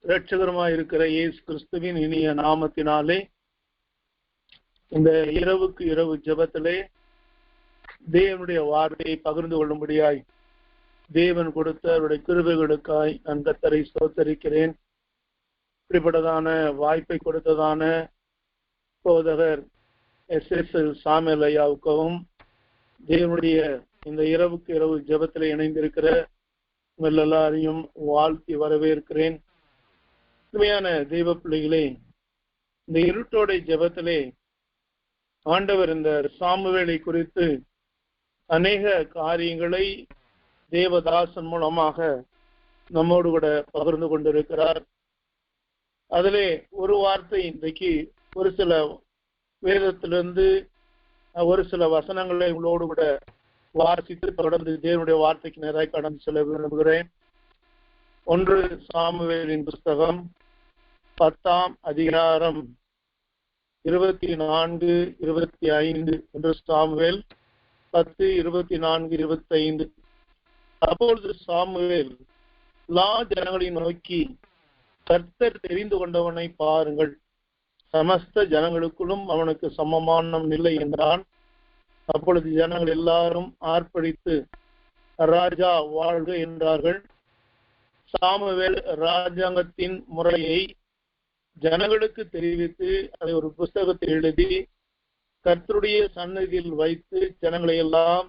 இரட்சகருமாய் இருக்கிற இயேசு கிறிஸ்துவின் இனிய நாமத்தினாலே இந்த இரவுக்கு இரவு ஜெபத்திலே தேவனுடைய வார்த்தையை பகிர்ந்து கொள்ளும்படியாய் தேவன் கொடுத்த அவருடைய கிருபைகளுக்காய் நான் கர்த்தரை ஸ்தோத்தரிக்கிறேன். இப்படிப்பட்டதான வாய்ப்பை கொடுத்ததான போதகர் எஸ்எஸ்எல் சாமுவேல் ஐயாவுக்கும் தேவனுடைய இந்த இரவுக்கு இரவு ஜெபத்திலே இணைந்திருக்கிற உங்கள் எல்லாரையும் வாழ்த்தி வரவேற்கிறேன். உண்மையான தெய்வ பிள்ளைகளே, இந்த இருட்டோட ஜெபத்திலே ஆண்டவர் இந்த சாமுவேலை குறித்து அநேக காரியங்களை தேவதாசன் மூலமாக நம்மோடு கூட பகிர்ந்து கொண்டிருக்கிறார். அதிலே ஒரு வார்த்தை இன்றைக்கு ஒரு சில வேதத்திலிருந்து ஒரு சில வசனங்களை உங்களோடு கூட வாசித்து தொடர்ந்து தேவனுடைய வார்த்தைக்கு நேராக கடந்து செல்ல விரும்புகிறேன். 1 சாமுவேலின் புஸ்தகம் 10ஆம் அதிகாரம் 24, 25 என்று சாமுவேல் 10, 24, 25. அப்பொழுது சாமுவேல் எல்லா ஜனங்களையும் நோக்கி, கர்த்தர் தெரிந்து கொண்டவனை பாருங்கள், சமஸ்த ஜனங்களுக்குள்ளும் அவனுக்கு சமமானம் இல்லை என்றான். அப்பொழுது ஜனங்கள் எல்லாரும் ஆர்ப்பரித்து ராஜா வாழ்க என்றார்கள். சாமுவேல் ராஜாங்கத்தின் முறையை ஜனங்களுக்கு தெரிவித்து அதை ஒரு புஸ்தகத்தில் எழுதி கர்த்தருடைய சன்னதியில் வைத்து ஜனங்களை எல்லாம்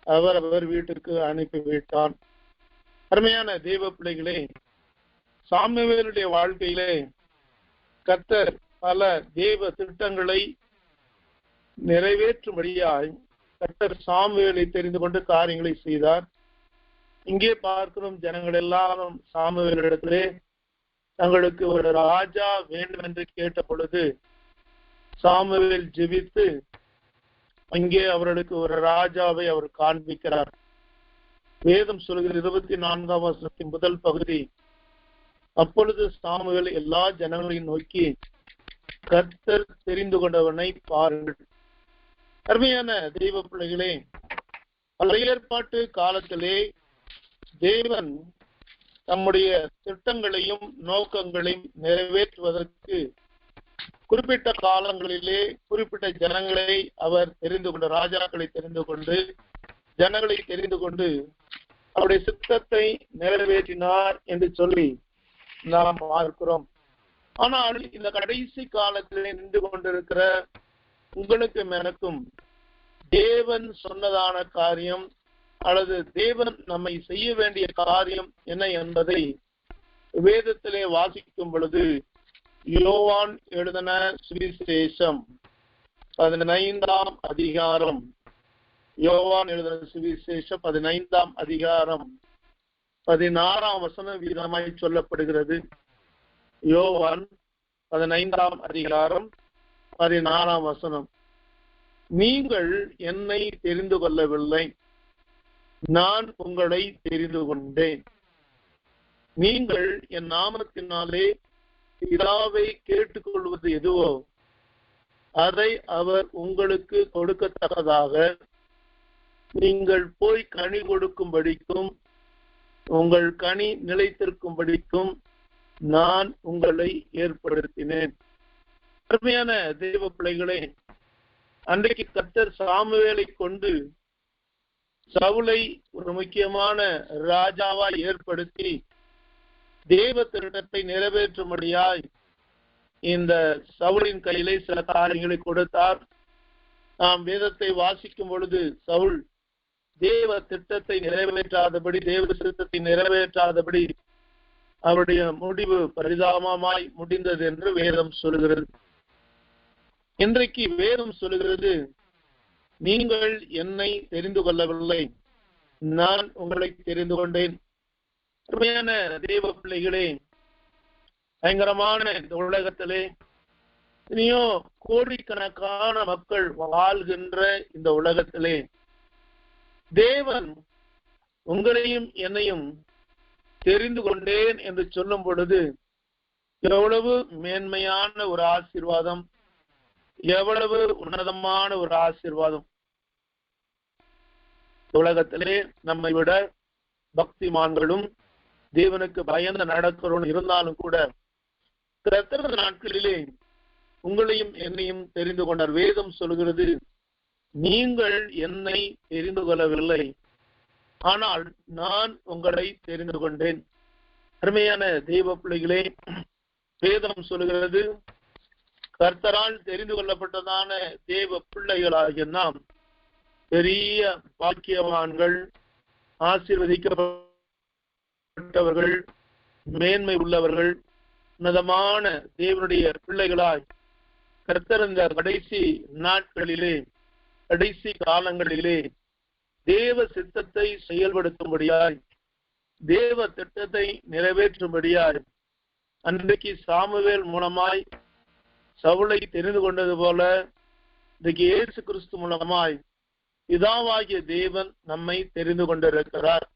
அவர் வீட்டிற்கு அனுப்பிவிட்டான். அருமையான தேவ பிள்ளைகளே, சாமுவேலுடைய வாழ்க்கையிலே கர்த்தர் பல தேவ திட்டங்களை நிறைவேற்றும்படியாய் கர்த்தர் சாமுவேலை தெரிந்து கொண்டு காரியங்களை செய்தார். இங்கே பார்க்கிறோம், ஜனங்கள் எல்லாரும் சாமுவேலிடத்திலே தங்களுக்கு ஒரு ராஜா வேண்டும் என்று கேட்ட பொழுது சாமுவேல் ஜெபித்து அங்கே அவர்களுக்கு ஒரு ராஜாவை அவர் காண்பிக்கிறார். வேதம் சொல்கிற 24ஆம் வசனத்தின் முதல் பகுதி, அப்பொழுது சாமுவேல் எல்லா ஜனங்களையும் நோக்கி, கர்த்தர் தெரிந்து கொண்டவனை பாருங்கள். அருமையான தெய்வ பிள்ளைகளே, பழைய ஏற்பாட்டு காலத்திலே தேவன் தம்முடைய திட்டங்களையும் நோக்கங்களையும் நிறைவேற்றுவதற்கு குறிப்பிட்ட காலங்களிலே குறிப்பிட்ட ஜனங்களை அவர் தெரிந்து கொண்டு, ராஜாக்களை தெரிந்து கொண்டு, ஜனங்களை தெரிந்து கொண்டு அவருடைய சித்தத்தை நிறைவேற்றினார் என்று சொல்லி நாம் பார்க்கிறோம். ஆனால் இந்த கடைசி காலத்திலே நின்று கொண்டிருக்கிற உங்களுக்கும் எனக்கும் தேவன் சொன்னதான காரியம் அல்லது தேவன் நம்மை செய்ய வேண்டிய காரியம் என்ன என்பதை வேதத்திலே வாசிக்கும் பொழுது யோவான் எழுதின சுவிசேஷம் 15ஆம் அதிகாரம், யோவான் எழுதின சுவிசேஷம் 15ஆம் அதிகாரம் 16ஆம் வசனம் வீதமாய் சொல்லப்படுகிறது. யோவான் 15ஆம் அதிகாரம் 16ஆம் வசனம், நீங்கள் என்னை தெரிந்து கொள்ளவில்லை, நான் உங்களை தெரிந்து கொண்டேன். நீங்கள் என் நாமத்தினாலே பிதாவை கேட்டுக்கொள்வது எதுவோ அதை அவர் உங்களுக்கு கொடுக்கத்தக்கதாக நீங்கள் போய் கனி கொடுக்கும்படிக்கும் உங்கள் கனி நிலைத்திருக்கும்படிக்கும் நான் உங்களை ஏற்படுத்தினேன். அருமையான தேவ பிள்ளைகளே, அன்றைக்கு கர்த்தர் சாமுவேலை கொண்டு சவுலை ஒரு முக்கியமான ராஜாவாய் ஏற்படுத்தி தேவ திட்டத்தை நிறைவேற்றும்படியாய் இந்த சவுலின் கையிலே சில காரியங்களை கொடுத்தார். நாம் வேதத்தை வாசிக்கும் பொழுது சவுல் தேவ திட்டத்தை நிறைவேற்றாதபடி, தேவ சித்தத்தை நிறைவேற்றாதபடி அவருடைய முடிவு பரிதாபமாய் முடிந்தது என்று வேதம் சொல்கிறது. இன்றைக்கு வேதம் சொல்கிறது, நீங்கள் என்னை தெரிந்து கொள்ளவில்லை, நான் உங்களை தெரிந்து கொண்டேன். அருமையான தேவ பிள்ளைகளே, பயங்கரமான இந்த உலகத்திலே இனியோ கோடிக்கணக்கான மக்கள் வாழ்கின்ற இந்த உலகத்திலே தேவன் உங்களையும் என்னையும் தெரிந்து கொண்டேன் என்று சொல்லும் பொழுது எவ்வளவு மேன்மையான ஒரு ஆசீர்வாதம், எவ்வளவு உன்னதமான ஒரு ஆசீர்வாதம். உலகத்திலே நம்மை விட பக்திமான்களும் தேவனுக்கு பயந்து நடக்கிறோம் இருந்தாலும் கூட கர்த்தர் நாட்களிலே உங்களையும் என்னையும் தெரிந்து கொண்டார். வேதம் சொல்கிறது, நீங்கள் என்னை தெரிந்து கொள்ளவில்லை, ஆனால் நான் உங்களை தெரிந்து கொண்டேன். அருமையான தெய்வ பிள்ளைகளே, வேதம் சொல்கிறது, கர்த்தரால் தெரிந்து கொள்ளப்பட்டதான தேவ பிள்ளைகளாகிய நாம் பெரிய பாக்கியவான்கள், ஆசீர்வதிக்கப்பட்டவர்கள், மேன்மை உள்ளவர்கள், உன்னதமான தேவனுடைய பிள்ளைகளாய் கர்த்தர் இந்த கடைசி நாட்களிலே, கடைசி காலங்களிலே தேவ சித்தத்தை செயல்படுத்தும்படியாய், தேவ திட்டத்தை நிறைவேற்றும்படியாய், அன்றைக்கு சாமுவேல் மூலமாய் சவுலை தெரிந்து கொண்டது போல இன்றைக்கு இயேசு கிறிஸ்து மூலமாய் பிதாவாகிய தேவன் நம்மை தெரிந்து கொண்டிருக்கிறார்.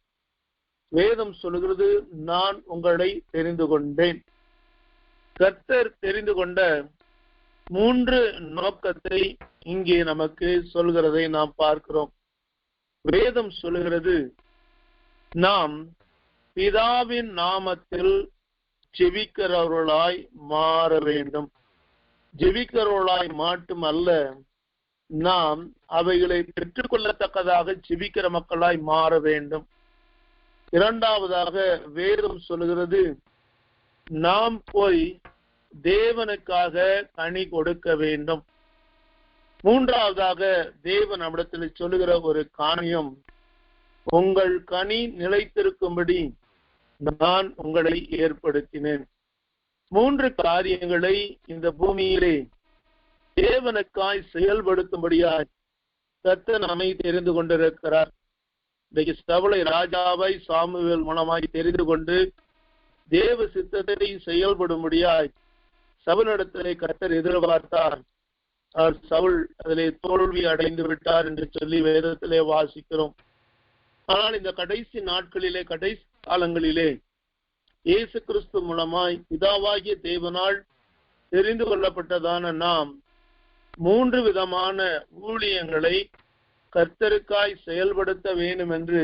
வேதம் சொல்கிறது, நான் உங்களை தெரிந்து கொண்டேன். கர்த்தர் தெரிந்து கொண்ட 3 நோக்கத்தை இங்கே நமக்கு சொல்கிறதை நாம் பார்க்கிறோம். வேதம் சொல்கிறது, நாம் பிதாவின் நாமத்தில் ஜெபிக்கிறவர்களாய் மாற வேண்டும். ஜெபிக்கிறவர்களாய் மட்டுமல்ல, நாம் அவைகளை பெற்றுக்கொள்ளத்தக்கதாக ஜெபிக்கிற மக்களாய் மாற வேண்டும். இரண்டாவதாக வேதம் சொல்கிறது, நாம் போய் தேவனுக்காக கனி கொடுக்க வேண்டும். மூன்றாவதாக தேவன் நம்மிடத்தில் சொல்லுகிற ஒரு காரியம், உங்கள் கனி நிலைத்திருக்கும்படி நான் உங்களை ஏற்படுத்தினேன். 3 காரியங்களை இந்த பூமியிலே தேவனுக்காய் செயல்படுத்தும்படியாய் கர்த்தர் நம்மை தெரிந்து கொண்டிருக்கிறார். இன்றைக்கு சவுலை ராஜாவை சாமுவேல் மூலமாய் தெரிந்து கொண்டு தேவ சித்தத்தை செயல்படும்படியாய் சவுலிடத்திலே கர்த்தர் எதிர்பார்த்தார். அவர் சவுல் அதிலே தோல்வி அடைந்து விட்டார் என்று சொல்லி வேதத்திலே வாசிக்கிறோம். ஆனால் இந்த கடைசி நாட்களிலே, கடைசி காலங்களிலே இயேசு கிறிஸ்து மூலமாய் பிதாவாகிய தேவனால் தெரிந்து கொள்ளப்பட்டதான நாம் 3 விதமான ஊழியங்களை கர்த்தருக்காய் செயல்படுத்த வேண்டும் என்று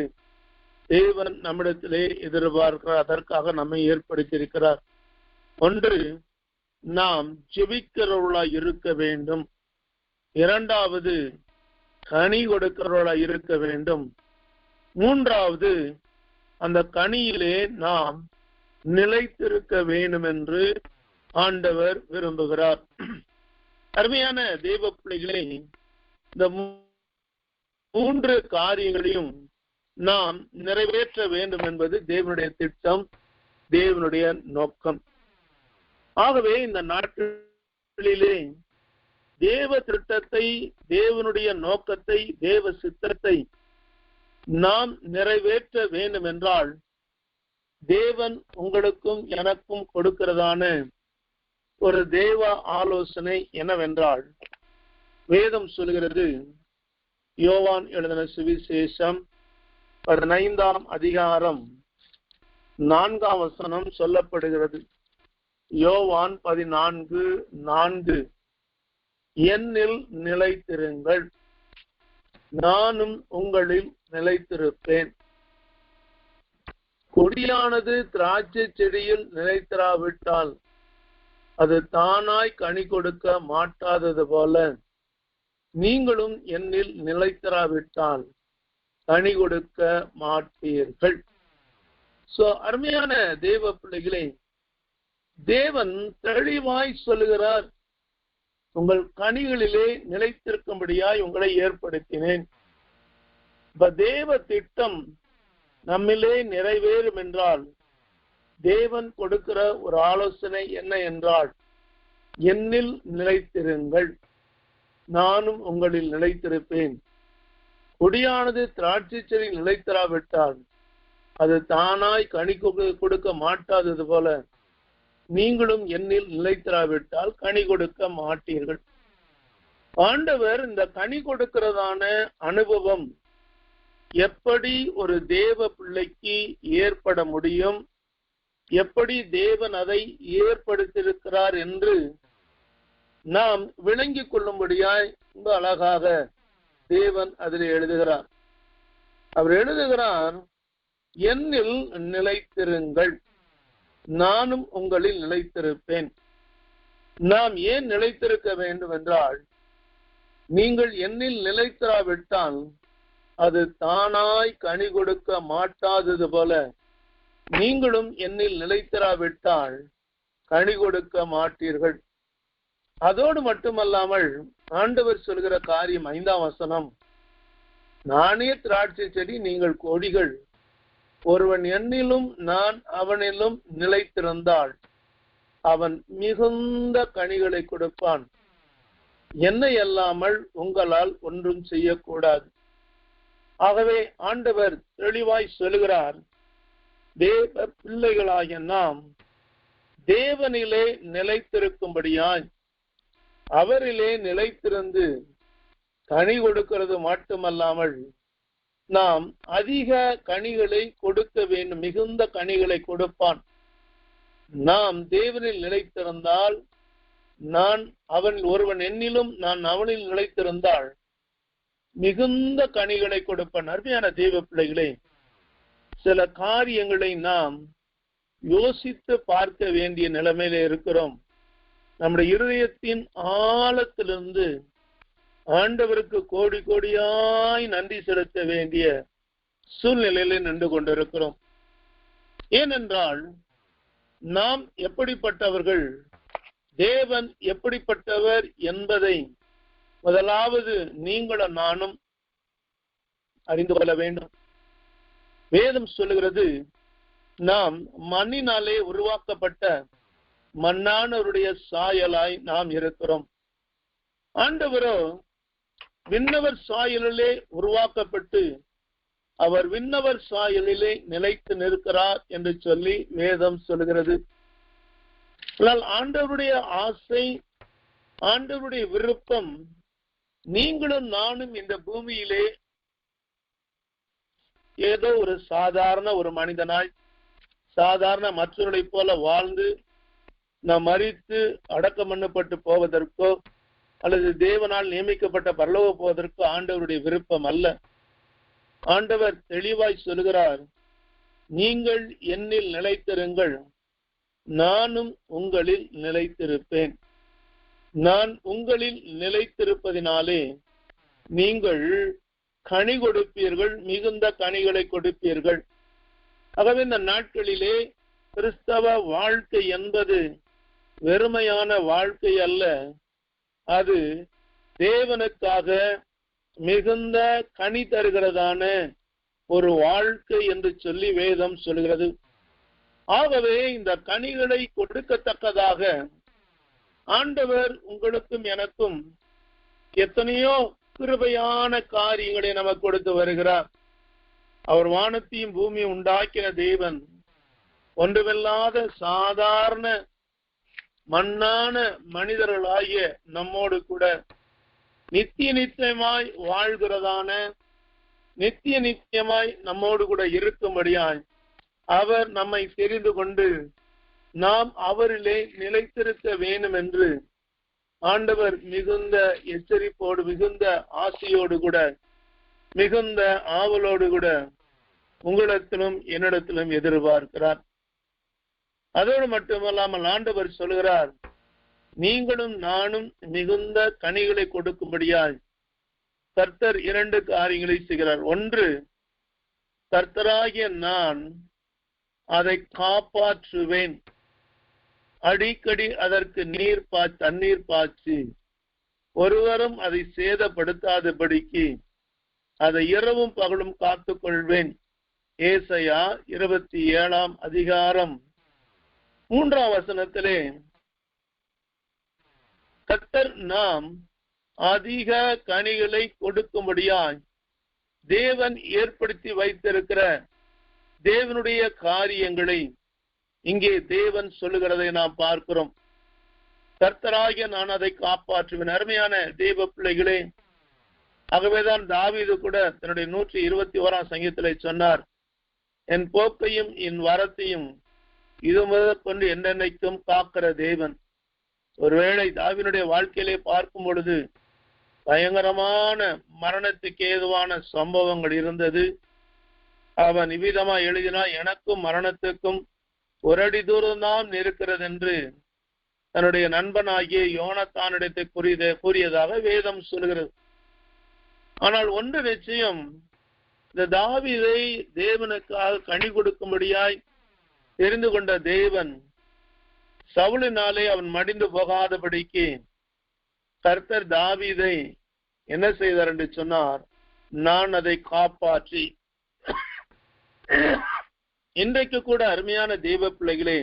தேவன் நம்மிடத்திலே எதிர்பார்க்கிறார். அதற்காக நம்மை ஏற்படுத்தியிருக்கிறார். ஒன்று, நாம் ஜெபிக்கிறவர்களாய் இருக்க வேண்டும். இரண்டாவது, கனி கொடுக்கிறவர்களாய் இருக்க வேண்டும். மூன்றாவது, அந்த கனியிலே நாம் நிலைத்திருக்க வேண்டும் என்று ஆண்டவர் விரும்புகிறார். அருமையான தேவ பிள்ளைகளே, இந்த 3 காரியங்களையும் நாம் நிறைவேற்ற வேண்டும் என்பது தேவனுடைய திட்டம், தேவனுடைய நோக்கம். ஆகவே இந்த நாட்களிலே தேவ திட்டத்தை, தேவனுடைய நோக்கத்தை, தேவ சித்தத்தை நாம் நிறைவேற்ற வேண்டும் என்றால் தேவன் உங்களுக்கும் எனக்கும் கொடுக்கிறதான ஒரு தேவ ஆலோசனை என்னவென்றால், வேதம் சொல்கிறது, யோவான் எழுதின சுவிசேஷம் 15ஆம் அதிகாரம் 4ஆம் வசனம் சொல்லப்படுகிறது. யோவான் 14:4, என்னில் நிலைத்திருங்கள், நானும் உங்களில் நிலைத்திருப்பேன். கொடியானது திராட்சை செடியில் நிலைத்திராவிட்டால் அது தானாய் கனி கொடுக்க மாட்டாதது போல நீங்களும் என்னில் நிலைத்திராவிட்டால் கனி கொடுக்க மாட்டீர்கள். அருமையான தேவ பிள்ளைகளே, தேவன் தெளிவாய் சொல்லுகிறார், உங்கள் கனிகளிலே நிலைத்திருக்கும்படியாய் உங்களை ஏற்படுத்தினேன். தேவ திட்டம் நம்மிலே நிறைவேறும் என்றால் தேவன் கொடுக்கிற ஒரு ஆலோசனை என்ன என்றால், என்னில் நிலைத்திருங்கள், நானும் உங்களில் நிலைத்திருப்பேன். கொடியானது திராட்சை செடியில் நிலைத்திராவிட்டால் அது தானாய் கனி கொடுக்க மாட்டாதது போல நீங்களும் என்னில் நிலைத்திராவிட்டால் கனி கொடுக்க மாட்டீர்கள். ஆண்டவர் இந்த கனி கொடுக்கிறதான அனுபவம் எப்படி ஒரு தேவ பிள்ளைக்கு ஏற்பட முடியும், எப்படி தேவன் அதை ஏற்படுத்தியிருக்கிறார் என்று நாம் விளங்கிக் கொள்ளும்படியாய் ரொம்ப அழகாக தேவன் அதில் எழுதுகிறார். அவர் எழுதுகிறார், என்னில் நிலைத்திருங்கள், நானும் உங்களில் நிலைத்திருப்பேன். நாம் ஏன் நிலைத்திருக்க வேண்டும் என்றால், நீங்கள் என்னில் நிலைத்திராவிட்டால் அது தானாய் கனி கொடுக்க மாட்டாதது போல, நீங்களும் என்னில் நிலைத்திராவிட்டால் கனி கொடுக்க மாட்டீர்கள். அதோடு மட்டுமல்லாமல் ஆண்டவர் சொல்கிற காரியம் 5ஆம் வசனம், நானே திராட்சை செடி, நீங்கள் கொடிகள். ஒருவன் என்னிலும் நான் அவனிலும் நிலைத்திருந்தால் அவன் மிகுந்த கனிகளை கொடுப்பான். என்னை அல்லாமல் உங்களால் ஒன்றும் செய்யக்கூடாது. ஆகவே ஆண்டவர் தெளிவாய் சொல்கிறார், தேவ பிள்ளைகளாகிய நாம் தேவனிலே நிலைத்திருக்கும்படியாய் அவரிலே நிலைத்திருந்து கனி கொடுக்கிறது மட்டுமல்லாமல் நாம் அதிக கனிகளை கொடுக்க வேண்டும். மிகுந்த கனிகளை கொடுப்பான். நாம் தேவனில் நிலைத்திருந்தால், ஒருவன் என்னிலும் நான் அவனில் நிலைத்திருந்தால் மிகுந்த கனிகளை கொடுப்பான். அருமையான தேவ பிள்ளைகளே, சில காரியங்களை நாம் யோசித்து பார்க்க வேண்டிய நிலைமையில இருக்கிறோம். நம்முடைய இருதயத்தின் ஆழத்திலிருந்து ஆண்டவருக்கு கோடி கோடியாய் நன்றி செலுத்த வேண்டிய சூழ்நிலையில நின்று கொண்டிருக்கிறோம். ஏனென்றால் நாம் எப்படிப்பட்டவர்கள், தேவன் எப்படிப்பட்டவர் என்பதை முதலாவது நீங்களும் நானும் அறிந்து கொள்ள வேண்டும். வேதம் சொல்லுகிறது, நாம் மண்ணினாலே உருவாக்கப்பட்ட மண்ணானவருடைய சாயலாய் நாம் இருக்கிறோம். ஆண்டவரோ விண்ணவர் சாயலிலே உருவாக்கப்பட்டு அவர் விண்ணவர் சாயலிலே நிலைத்து நிற்கிறார் என்று சொல்லி வேதம் சொல்கிறது. ஆண்டவருடைய ஆசை, ஆண்டவருடைய விருப்பம், நீங்களும் நானும் இந்த பூமியிலே ஏதோ ஒரு சாதாரண ஒரு மனிதனாய், சாதாரண மற்றவர்களை போல வாழ்ந்து நாம் மரித்து அடக்கம் பண்ணப்பட்டு போவதற்கோ அல்லது தேவனால் நியமிக்கப்பட்ட பரலோக போவதற்கோ ஆண்டவருடைய விருப்பம் அல்ல. ஆண்டவர் தெளிவாய் சொல்கிறார், நீங்கள் என்னில் நிலைத்திருங்கள், நானும் உங்களில் நிலைத்திருப்பேன். நான் உங்களில் நிலைத்திருப்பதினாலே நீங்கள் கனி கொடுப்பீர்கள், மிகுந்த கனிகளை கொடுப்பீர்கள். ஆகவே இந்த நாட்களிலே கிறிஸ்தவ வாழ்க்கை என்பது வெறுமையான வாழ்க்கை அல்ல, அது தேவனுக்காக மிகுந்த கனி தருகிறதான ஒரு வாழ்க்கை என்று சொல்லி வேதம் சொல்கிறது. ஆகவே இந்த கனிகளை கொடுக்கத்தக்கதாக ஆண்டவர் உங்களுக்கும் எனக்கும் எத்தனையோ கிருபையான காரியங்களை நமக்கு கொடுத்து வருகிறார். அவர் வானத்தையும் பூமியும் உண்டாக்கின தேவன் ஒன்றுமில்லாத சாதாரண மண்ணான மனிதர்களாகிய நம்மோடு கூட நித்தியமாய் வாழ்கிறதான, நித்தியமாய் நம்மோடு கூட இருக்கும்படியாய் அவர் நம்மை தெரிந்து கொண்டு நாம் அவரிலே நிலைத்திருக்க வேண்டும் என்று ஆண்டவர் மிகுந்த எச்சரிப்போடு, மிகுந்த ஆசையோடு கூட, மிகுந்த ஆவலோடு கூட உங்களிடத்திலும் என்னிடத்திலும் எதிர்பார்க்கிறார். அதோடு மட்டுமல்லாமல் ஆண்டவர் சொல்கிறார், நீங்களும் நானும் மிகுந்த கனிகளை கொடுக்கும்படியாய் கர்த்தர் 2 காரியங்களை செய்கிறார். ஒன்று, கர்த்தராகிய நான் அதை காப்பாற்றுவேன், அடிக்கடி அதற்கு தண்ணீர் பாய்ச்சி ஒருவரும் அதை சேதப்படுத்தாதபடிக்கு அதை இரவும் பகலும் காத்துக் கொள்வேன். ஏசாயா 27ஆம் அதிகாரம் 3ஆம் வசனத்திலே கர்த்தர் நாம் அதிக கனிகளை கொடுக்கும்படியாய் தேவன் ஏற்படுத்தி வைத்திருக்கிற தேவனுடைய காரியங்களை இங்கே தேவன் சொல்லுகிறதை நாம் பார்க்கிறோம். கர்த்தராகிய நான் அதை காப்பாற்றுவேன். அருமையான தேவ பிள்ளைகளே, ஆகவேதான் தாவீது கூட தன்னுடைய 121ஆம் சங்கீதத்திலே சொன்னார், என் போக்கையும் என் வரத்தையும் இது முதல் கொண்டு என்னென்னைக்கும் காக்கிற தேவன். ஒருவேளை தாவீதுடைய வாழ்க்கையிலே பார்க்கும் பொழுது பயங்கரமான மரணத்துக்கு ஏதுவான சம்பவங்கள் இருந்தது. அவன் இவ்விதமா எழுதினான், எனக்கும் மரணத்துக்கும் ஒரு அடி தூரம் தான் இருக்கிறது என்று தன்னுடைய நண்பனாகிய யோனத்தானிடத்தை கூறியதாக வேதம் சொல்கிறது. ஆனால் ஒன்று நிச்சயம், இந்த தாவீதை தேவனுக்காக கனி கொடுக்கும்படியாய் தெரிந்து கொண்ட தேவன் சவுலினாலே அவன் மடிந்து போகாதபடிக்கு கர்த்தர் தாவீதை என்ன செய்தார் என்று சொன்னார், நான் அதை காப்பாற்றி. இன்றைக்கு கூட அருமையான தெய்வ பிள்ளைகளே,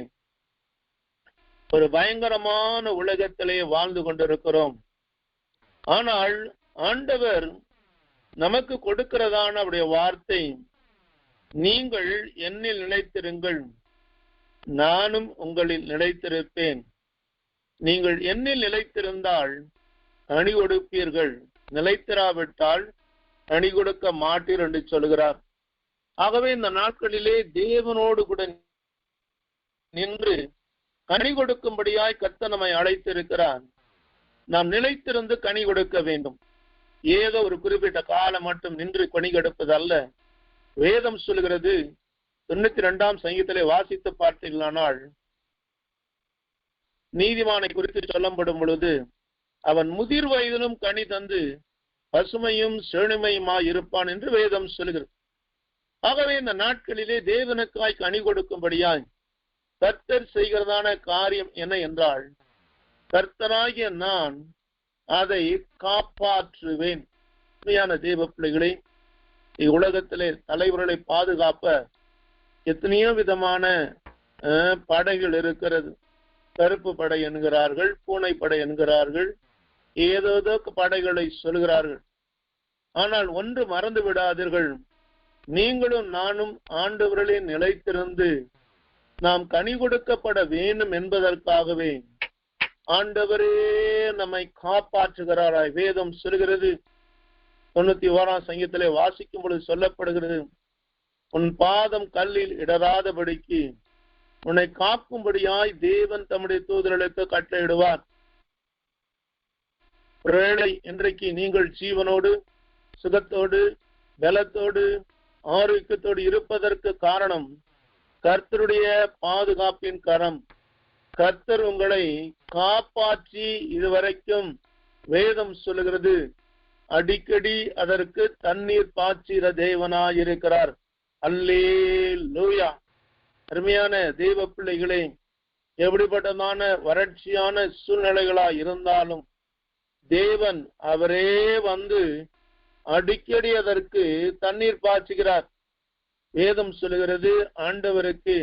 ஒரு பயங்கரமான உலகத்திலே வாழ்ந்து கொண்டிருக்கிறோம். ஆனால் ஆண்டவர் நமக்கு கொடுக்கிறதான அவருடைய வார்த்தை, நீங்கள் என்னில் நிலைத்திருங்கள், நானும் உங்களில் நிலைத்திருப்பேன். நீங்கள் என்னில் நிலைத்திருந்தால் அணி கொடுப்பீர்கள், நிலைத்திராவிட்டால் அணி கொடுக்க மாட்டீர் என்று சொல்கிறார். ஆகவே இந்த நாட்களிலே தேவனோடு கூட நின்று கனி கொடுக்கும்படியாய் கர்த்தர் நம்மை அழைத்திருக்கிறார். நாம் நிலைத்திருந்து கனி கொடுக்க வேண்டும். ஏதோ ஒரு குறிப்பிட்ட காலம் மட்டும் நின்று கனி கொடுப்பது அல்ல. வேதம் சொல்கிறது, 92ஆம் சங்கீதத்திலே வாசித்து பார்த்தீர்களானால், நீதிமானை குறித்து சொல்லப்படும் பொழுது அவன் முதிர் வயதிலும் கனி தந்து பசுமையும் செழுமையுமாய் இருப்பான் என்று வேதம் சொல்கிறது. ஆகவே இந்த நாட்களிலே தேவனுக்காய் கனி கொடுக்கும்படியாய் கர்த்தர் செய்கிறதான காரியம் என்ன என்றால், கர்த்தராகிய நான் அதை காப்பாற்றுவேன். தேவ பிள்ளைகளை, இவ்வுலகத்திலே தலைவர்களை பாதுகாப்ப எத்தனையோ விதமான படைகள் இருக்கிறது. கருப்பு படை என்கிறார்கள், பூனை படை என்கிறார்கள், ஏதோ படைகளை சொல்கிறார்கள். ஆனால் ஒன்று மறந்து விடாதீர்கள், நீங்களும் நானும் ஆண்டவர்களே நிலைத்திருந்து நாம் கனி கொடுக்கப்பட வேண்டும் என்பதற்காகவே ஆண்டவரே நம்மை காப்பாற்றுகிறாராய் வேதம் சொல்கிறது. 91ஆம் சங்கீதத்திலே வாசிக்கும் பொழுது சொல்லப்படுகிறது, உன் பாதம் கல்லில் இடராதபடிக்கு உன்னை காக்கும்படியாய் தேவன் தம்முடைய தூதர்களுக்கு கட்டளையிடுவார். ஒருவேளை இன்றைக்கு நீங்கள் ஜீவனோடு சுகத்தோடு பலத்தோடு ஆரோக்கியத்தோடு இருப்பதற்கு காரணம் கர்த்தருடைய பாதுகாப்பின் கரம். கர்த்தர் உங்களை காப்பாற்றி இதுவரைக்கும் வேதம் சொல்லுகிறது அடிக்கடி அதற்கு தண்ணீர் பாய்ச்சிற தேவனாயிருக்கிறார். அல்லேலூயா. அருமையான தேவ பிள்ளைகளே, எப்படிப்பட்டதான வறட்சியான சூழ்நிலைகளா இருந்தாலும் தேவன் அவரே வந்து அடிக்கடி அதற்கு தண்ணீர் பாய்ச்சுகிறார். வேதம் சொல்லுகிறது, ஆண்டவருக்கு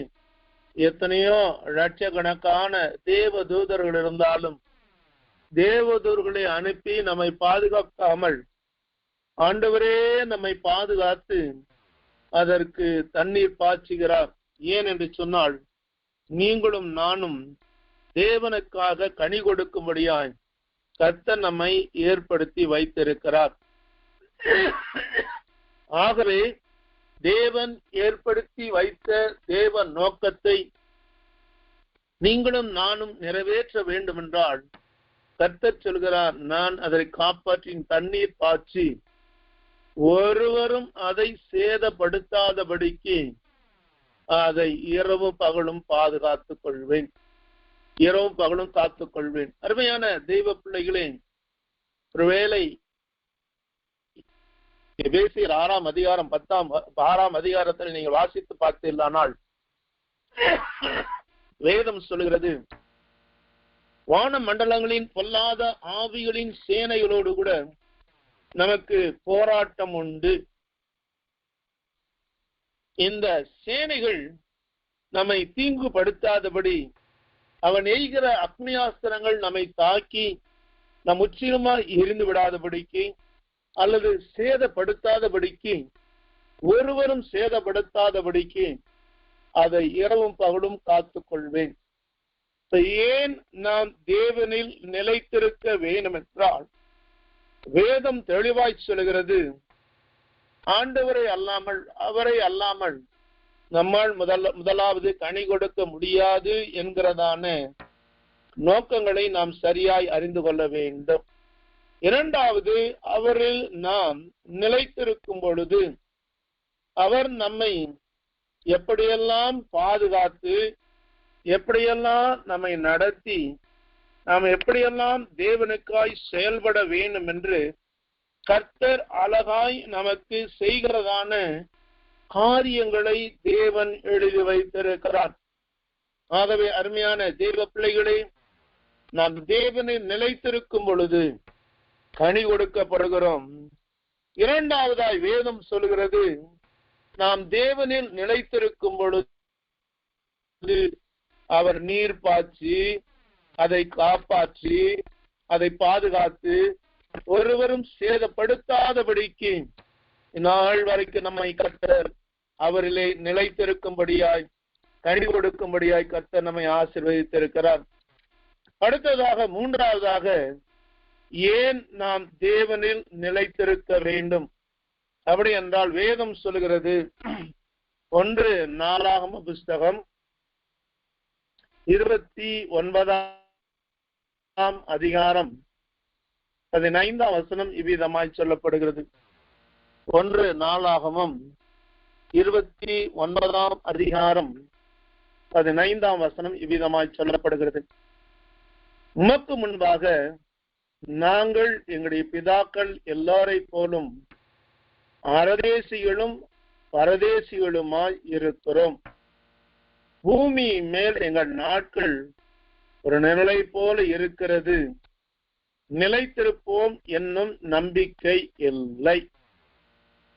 எத்தனையோ லட்சக்கணக்கான தேவ தூதர்கள் இருந்தாலும் தேவதூர்களை அனுப்பி நம்மை பாதுகாக்காமல் ஆண்டவரே நம்மை பாதுகாத்து அதற்கு தண்ணீர் பாய்ச்சுகிறார். ஏன் என்று சொன்னால், நீங்களும் நானும் தேவனுக்காக கனி கொடுக்கும்படியாய் கர்த்தர் நம்மை ஏற்படுத்தி வைத்திருக்கிறார். ஆகவே தேவன் ஏற்படுத்தி வைத்த தேவ நோக்கத்தை நீங்களும் நானும் நிறைவேற்ற வேண்டும் என்றால் கர்த்தர் சொல்கிறார், நான் அதை காப்பாற்றி தண்ணீர் பாய்ச்சி ஒருவரும் அதை சேதப்படுத்தாதபடிக்கு அதை இரவும் பகலும் பாதுகாத்துக் கொள்வேன், இரவும் பகலும் காத்துக் கொள்வேன். அருமையான தெய்வ பிள்ளைகளே, ஒருவேளை எபேசியர் 6ஆம் அதிகாரம் 6ஆம் அதிகாரத்தில் நீங்கள் வாசித்து பார்த்தீர்களானால் வேதம் சொல்கிறது, வான மண்டலங்களின் பொல்லாத ஆவிகளின் சேனைகளோடு கூட நமக்கு போராட்டம் உண்டு. இந்த சேனைகள் நம்மை தீங்குபடுத்தாதபடி அவன் எய்கிற அக்னியாஸ்திரங்கள் நம்மை தாக்கி நம் முற்றிலுமாய் எரிந்து விடாதபடிக்கு அல்லது சேதப்படுத்தாதபடிக்கு, ஒருவரும் சேதப்படுத்தாதபடிக்கு அதை இரவும் பகலும் காத்துக் கொள்வேன். ஏன் நாம் தேவனில் நிலைத்திருக்க வேண்டும் என்றால் வேதம் தெளிவாய் சொல்கிறது, ஆண்டவரை அல்லாமல் அவரை அல்லாமல் நம்மால் முதலாவது கனி கொடுக்க முடியாது என்கிறதான நோக்கங்களை நாம் சரியாய் அறிந்து கொள்ள வேண்டும். இரண்டாவது, அவரில் நாம் நிலைத்திருக்கும் பொழுது அவர் நம்மை எப்படியெல்லாம் பாதுகாத்து எப்படியெல்லாம் நம்மை நடத்தி நாம் எப்படியெல்லாம் தேவனுக்காய் செயல்பட வேண்டும் என்று கர்த்தர் அழகாய் நமக்கு செய்கிறதான காரியங்களை தேவன் எழுதி வைத்திருக்கிறார். ஆகவே அருமையான தேவ பிள்ளைகளே, நாம் தேவனில் நிலைத்திருக்கும் பொழுது கனி கொடுக்கப்படுகிறோம். இரண்டாவதாய் வேதம் சொல்கிறது, நாம் தேவனில் நிலைத்திருக்கும் பொழுது அவர் நீர் பாய்ச்சி அதை காப்பாற்றி அதை பாதுகாத்து ஒருவரும் சேதப்படுத்தாதபடிக்கு இந்நாள் வரைக்கும் நம்மை கர்த்தர் அவரிலே நிலைத்திருக்கும்படியாய் கனி கொடுக்கும்படியாய் கர்த்தர் நம்மை ஆசீர்வதித்திருக்கிறார். அடுத்ததாக மூன்றாவதாக, ஏன் நாம் தேவனில் நிலைத்திருக்க வேண்டும்? அப்படி என்றால் வேதம் சொல்கிறது, 1 நாளாகம புஸ்தகம் 29ஆம் அதிகாரம் 15ஆம் வசனம் இவ்விதமாய் சொல்லப்படுகிறது. 1 நாளாகமம் 29ஆம் அதிகாரம் 15ஆம் வசனம் இவ்விதமாய் சொல்லப்படுகிறது. உமக்கு முன்பாக நாங்கள் எங்களுடைய பிதாக்கள் எல்லாரை போலும் அரதேசிகளும் பரதேசிகளுமாய் இருக்கிறோம். பூமி மேல் எங்கள் நாட்கள் ஒரு நிழலை போல இருக்கிறது. நிலைத்திருப்போம் என்னும் நம்பிக்கை இல்லை.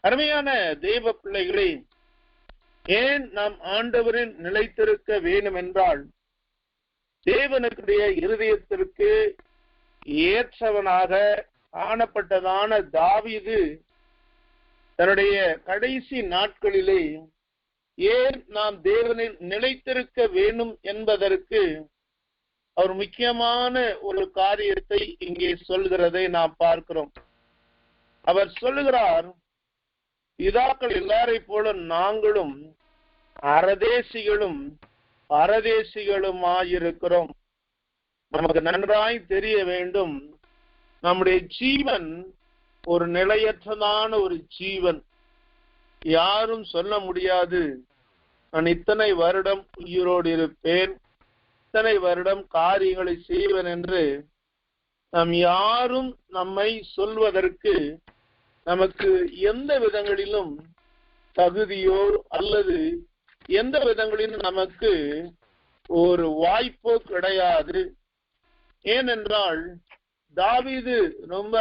அருமையான தேவ பிள்ளைகளே, ஏன் நாம் ஆண்டவரின் நிலைத்திருக்க வேண்டும் என்றால், தேவனுடைய இருதயத்திற்கு ஏற்றவனாக காணப்பட்டதான தாவீது தன்னுடைய கடைசி நாட்களிலே ஏன் நாம் தேவனில் நிலைத்திருக்க வேண்டும் என்பதற்கு அவர் முக்கியமான ஒரு காரியத்தை இங்கே சொல்கிறதை நாம் பார்க்கிறோம். அவர் சொல்லுகிறார், பிதாக்கள் எல்லாரை போல நாங்களும் அரதேசிகளும் பரதேசிகளுமாயிருக்கிறோம். நமக்கு நன்றாய் தெரிய வேண்டும், நம்முடைய ஜீவன் ஒரு நிலையற்றதான ஒரு ஜீவன். யாரும் சொல்ல முடியாது, நான் இத்தனை வருடம் உயிரோடு இருப்பேன், இத்தனை வருடம் காரியங்களை செய்வேன் என்று நாம் யாரும் நம்மை சொல்வதற்கு நமக்கு எந்த விதங்களிலும் தகுதியோ அல்லது எந்த விதங்களிலும் நமக்கு ஒரு வாய்ப்போ கிடையாது. ஏனென்றால் தாவீது ரொம்ப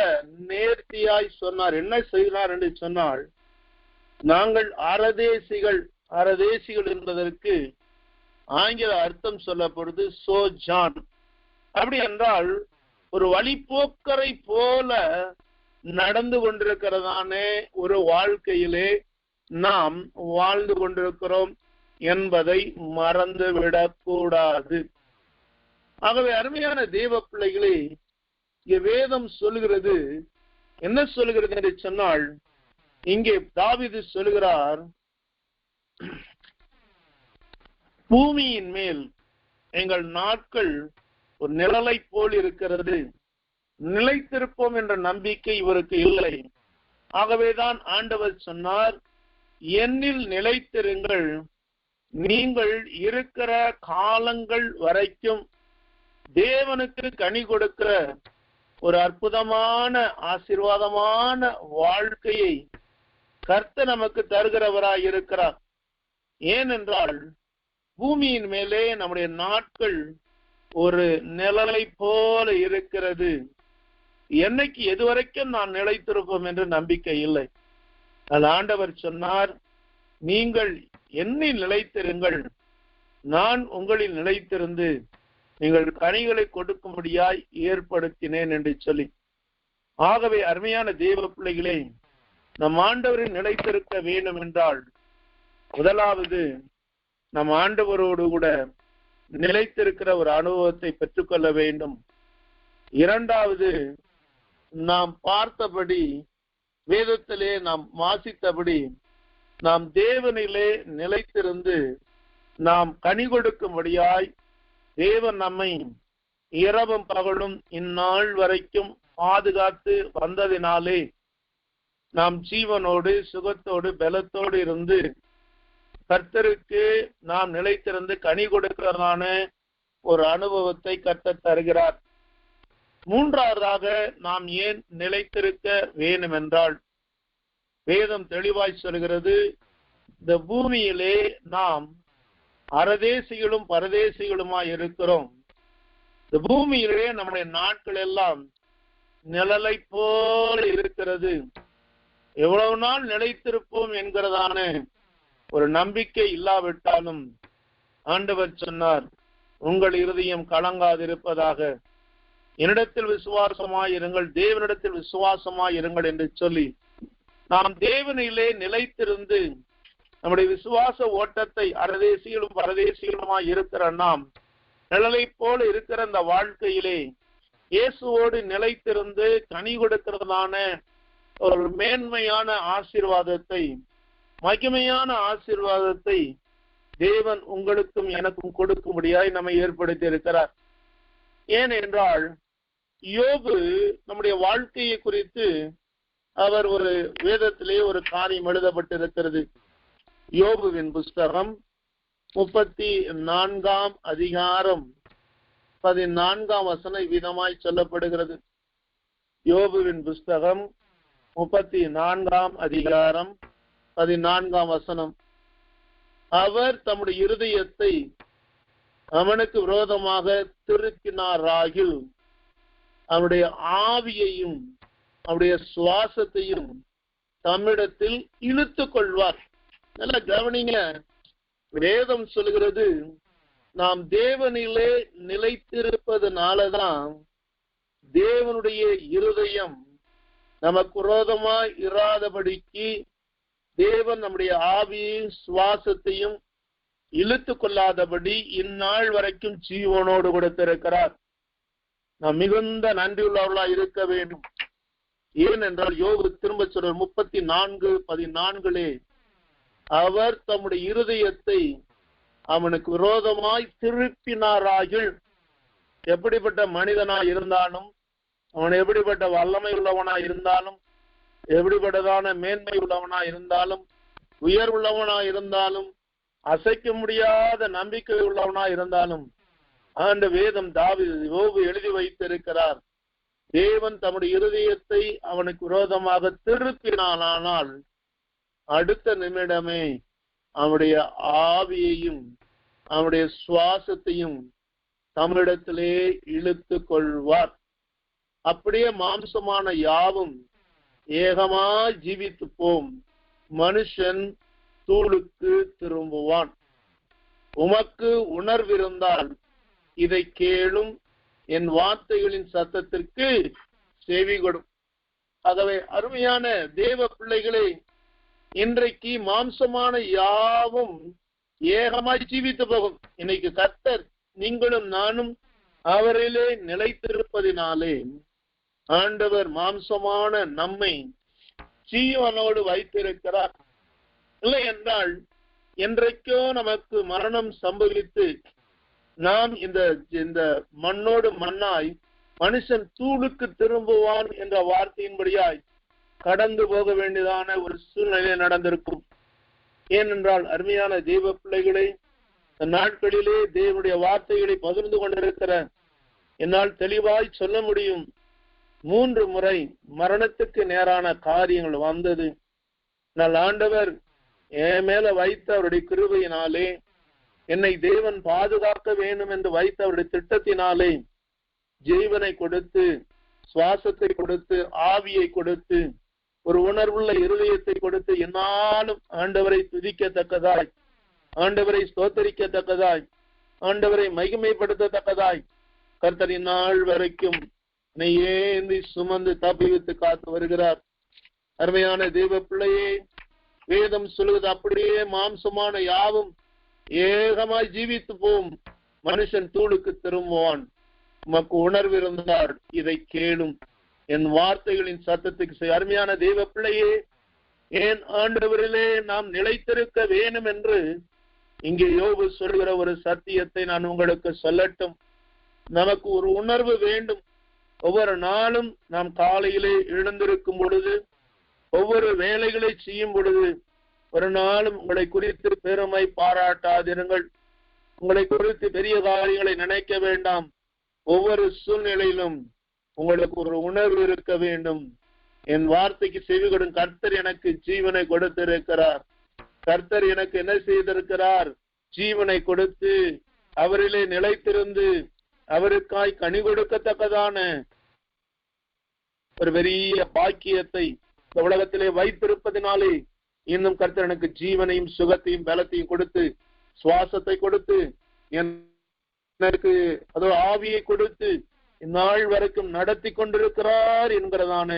நேர்த்தியாய் சொன்னார். என்ன செய்கிறார் என்று சொன்னால், நாங்கள் அரதேசிகள் என்பதற்கு ஆங்கில அர்த்தம் சொல்லப்படுது சோஜான். அப்படி என்றால் ஒரு வழிப்போக்கரை போல நடந்து கொண்டிருக்கிறதானே ஒரு வாழ்க்கையிலே நாம் வாழ்ந்து கொண்டிருக்கிறோம் என்பதை மறந்துவிடக் கூடாது. ஆகவே அருமையான தேவ பிள்ளைகளே, வேதம் சொல்லுகிறது, என்ன சொல்லுகிறது என்று சொன்னால், இங்கே தாவீது சொல்லுகிறார், பூமியின் மேல் எங்கள் நாட்கள் ஒரு நிழலை போல் இருக்கிறது. நிலைத்திருப்போம் என்ற நம்பிக்கை இவருக்கு இல்லை. ஆகவேதான் ஆண்டவர் சொன்னார், என்னில் நிலைத்திருங்கள், நீங்கள் இருக்கிற காலங்கள் வரைக்கும் தேவனுக்கு கனி கொடுக்கிற ஒரு அற்புதமான ஆசீர்வாதமான வாழ்க்கையை கர்த்தர் நமக்கு தருகிறவராய் இருக்கிறார். ஏனென்றால் பூமியின் மேலே நம்முடைய நாட்கள் ஒரு நிழலை போல இருக்கிறது. என்னைக்கு எதுவரைக்கும் நான் நிலைத்திருப்போம் என்று நம்பிக்கை இல்லை. அது ஆண்டவர் சொன்னார், நீங்கள் என்னில் நிலைத்திருங்கள், நான் உங்களில் நிலைத்திருந்து நீங்கள் கனிகளை கொடுக்கும்படியாய் ஏற்படுத்தினேன் என்று சொல்லி. ஆகவே அருமையான தேவ பிள்ளைகளே, நம் ஆண்டவரின் நிலைத்திருக்க வேண்டும் என்றால் முதலாவது நம் ஆண்டவரோடு கூட நிலைத்திருக்கிற ஒரு அனுபவத்தை பெற்றுக்கொள்ள வேண்டும். இரண்டாவது, நாம் பார்த்தபடி வேதத்திலே நாம் வாசித்தபடி நாம் தேவனிலே நிலைத்திருந்து நாம் கனி கொடுக்கும்படியாய் தேவன் நம்மை இரவும் பகலும் இந்நாள் வரைக்கும் பாதுகாத்து வந்ததினாலே நாம் ஜீவனோடு சுகத்தோடு பலத்தோடு இருந்து கர்த்தருக்கு நாம் நிலைத்திருந்து கனி கொடுக்கிறதான ஒரு அனுபவத்தை கர்த்தர் தருகிறார். மூன்றாவதாக நாம் ஏன் நிலைத்திருக்க வேண்டும் என்றால், வேதம் தெளிவாய் சொல்கிறது, இந்த பூமியிலே நாம் அரதேசிகளும் பரதேசிகளுமாய் இருக்கிறோம். இந்த பூமியிலே நம்முடைய நாட்கள் எல்லாம் நிழலை போல இருக்கிறது. எவ்வளவு நாள் நிலைத்திருப்போம் என்கிறதான ஒரு நம்பிக்கை இல்லாவிட்டாலும் ஆண்டவர் சொன்னார், உங்கள் இருதயம் கலங்காதிருப்பதாக, என்னிடத்தில் விசுவாசமாயிருங்கள், தேவனிடத்தில் விசுவாசமாயிருங்கள் என்று சொல்லி நாம் தேவனிலே நிலைத்திருந்து நம்முடைய விசுவாச ஓட்டத்தை அரதேசிகளும் பரதேசிகளுமாய் இருக்கிற நாம் நிழலை போல இருக்கிற அந்த வாழ்க்கையிலே இயேசுவோடு நிலைத்திருந்து கனி கொடுக்கிறதான ஒரு மேன்மையான ஆசீர்வாதத்தை, மகிமையான ஆசீர்வாதத்தை தேவன் உங்களுக்கும் எனக்கும் கொடுக்கும்படியாய் நம்மை ஏற்படுத்தி இருக்கிறார். ஏனென்றால் யோபு நம்முடைய வாழ்க்கையை குறித்து அவர் ஒரு வேதத்திலே ஒரு காரியம் எழுதப்பட்டிருக்கிறது. யோபுவின் புஸ்தகம் 34 அதிகாரம் 14 விதமாய் சொல்லப்படுகிறது. யோபுவின் புஸ்தகம் 34 அதிகாரம் 14 அவர் தம்முடைய இருதயத்தை அவனுக்கு விரோதமாக திருப்பினாராகில் அவனுடைய ஆவியையும் அவருடைய சுவாசத்தையும் தம்மிடத்தில் இழுத்துக் கொள்வார். நல்லா கவனிங்க, வேதம் சொல்கிறது, நாம் தேவனிலே நிலைத்திருப்பதனாலதான் தேவனுடைய இருதயம் நமக்கு விரோதமாய் இராதபடிக்கு தேவன் நம்முடைய ஆவியையும் சுவாசத்தையும் இழுத்து கொள்ளாதபடி இந்நாள் வரைக்கும் ஜீவனோடு கொடுத்திருக்கிறார். நாம் மிகுந்த நன்றியுள்ளவர்களாய் இருக்க வேண்டும். ஏனென்றால் யோபு திரும்ப சொல்ற 34:14 அவர் தம்முடைய இருதயத்தை அவனுக்கு விரோதமாய் திருப்பினாராகில், எப்படிப்பட்ட மனிதனாய் இருந்தாலும், அவன் எப்படிப்பட்ட வல்லமை உள்ளவனாய் இருந்தாலும், எப்படிப்பட்டதான மேன்மை உள்ளவனாய் இருந்தாலும், உயர்வுள்ளவனாய் இருந்தாலும், அசைக்க முடியாத நம்பிக்கை உள்ளவனாய் இருந்தாலும், ஆண்டு வேதம் யோபு எழுதி வைத்திருக்கிறார், தேவன் தம்முடைய இருதயத்தை அவனுக்கு விரோதமாக திருப்பினானால் அடுத்த நிமிடமே அவனுடைய ஆவியையும் அவனுடைய சுவாசத்தையும் தமிழிடத்திலே இழுத்து கொள்வார். அப்படியே மாம்சமான யாவும் ஏகமாய் ஜீவித்து போம், மனுஷன் தூளுக்கு திரும்புவான். உமக்கு உணர்விருந்தால் இதை கேளும், என் வார்த்தைகளின் சத்தத்திற்கு செவி கொடும். ஆகவே அருமையான தேவ பிள்ளைகளே, இன்றைக்கு மாம்சமான யாவும் ஏகமாய் ஜீவித்து போகும். இன்னைக்கு கர்த்தர் நீங்களும் நானும் அவரிலே நிலைத்திருப்பதினாலே ஆண்டவர் மாம்சமான நம்மை ஜீவனோடு வைத்திருக்கிறார். இல்லை என்றால் என்றைக்கோ நமக்கு மரணம் சம்பவித்து நாம் இந்த மண்ணோடு மண்ணாய் மனுஷன் தூளுக்கு திரும்புவான் என்ற வார்த்தையின்படியாய் கடந்து போக வேண்டியதான ஒரு சூழ்நிலை நடந்திருக்கும். ஏனென்றால் அருமையான தேவ பிள்ளைகளை, நாட்களிலே தேவனுடைய வார்த்தைகளை பகிர்ந்து கொண்டிருக்கிற என்னால் தெளிவாய் சொல்ல முடியும். 3 முறை மரணத்துக்கு நேரான காரியங்கள் வந்தது. நான் ஆண்டவர் என் மேல வைத்த அவருடைய கிருபையினாலே, என்னை தேவன் பாதுகாக்க வேண்டும் என்று வைத்த அவருடைய திட்டத்தினாலே ஜீவனை கொடுத்து, சுவாசத்தை கொடுத்து, ஆவியை கொடுத்து, ஒரு உணர்வுள்ள இருதயத்தை கொடுத்து, என்னாலும் ஆண்டவரை துதிக்கத்தக்கதாய், ஆண்டவரை ஸ்தோத்தரிக்கத்தக்கதாய், ஆண்டவரை மகிமைப்படுத்தத்தக்கதாய் கர்த்தரின் நாள் வரைக்கும் ஏந்தி சுமந்து தப்பிவித்து காத்து வருகிறார். அருமையான தேவ பிள்ளையே, வேதம் சொல்லுவது அப்படியே மாம்சமான யாவும் ஏகமாய் ஜீவித்து போம், மனுஷன் தூளுக்கு திரும்புவான். உமக்கு உணர்வு இருந்தால் இதை கேளும், என் வார்த்தைகளின் சத்தத்துக்கு. அருமையான தேவ பிள்ளையே, ஏன் ஆண்டவரிலே நாம் நிலைத்திருக்க வேண்டும் என்று இங்கே யோபு சொல்கிற ஒரு சத்தியத்தை நான் உங்களுக்கு சொல்லட்டும். நமக்கு ஒரு உணர்வு வேண்டும். ஒவ்வொரு நாளும் நாம் காலையிலே எழுந்திருக்கும் பொழுது ஒவ்வொரு வேலைகளை செய்யும் பொழுது ஒரு நாளும் உங்களை குறித்து பெருமை பாராட்டாதிருங்கள். உங்களை குறித்து பெரிய காரியங்களை நினைக்க வேண்டாம். ஒவ்வொரு சூழ்நிலையிலும் உங்களுக்கு ஒரு உணர்வு இருக்க வேண்டும். என் வார்த்தைக்கு செவிகொடும். கர்த்தர் எனக்கு ஜீவனை கொடுத்திருக்கிறார். கர்த்தர் எனக்கு என்ன செய்திருக்கிறார்? ஜீவனை கொடுத்து அவரிலே நிலைத்திருந்து அவருக்காய் கனி கொடுக்கத்தக்கதான ஒரு பெரிய பாக்கியத்தை இந்த உலகத்திலே வைத்திருப்பதினாலே இன்னும் கர்த்தர் எனக்கு ஜீவனையும் சுகத்தையும் பலத்தையும் கொடுத்து சுவாசத்தை கொடுத்து எனக்கு அதோ ஆவியை கொடுத்து இந்நாள் வரைக்கும் நடத்தி கொண்டிருக்கிறார் என்கிறதான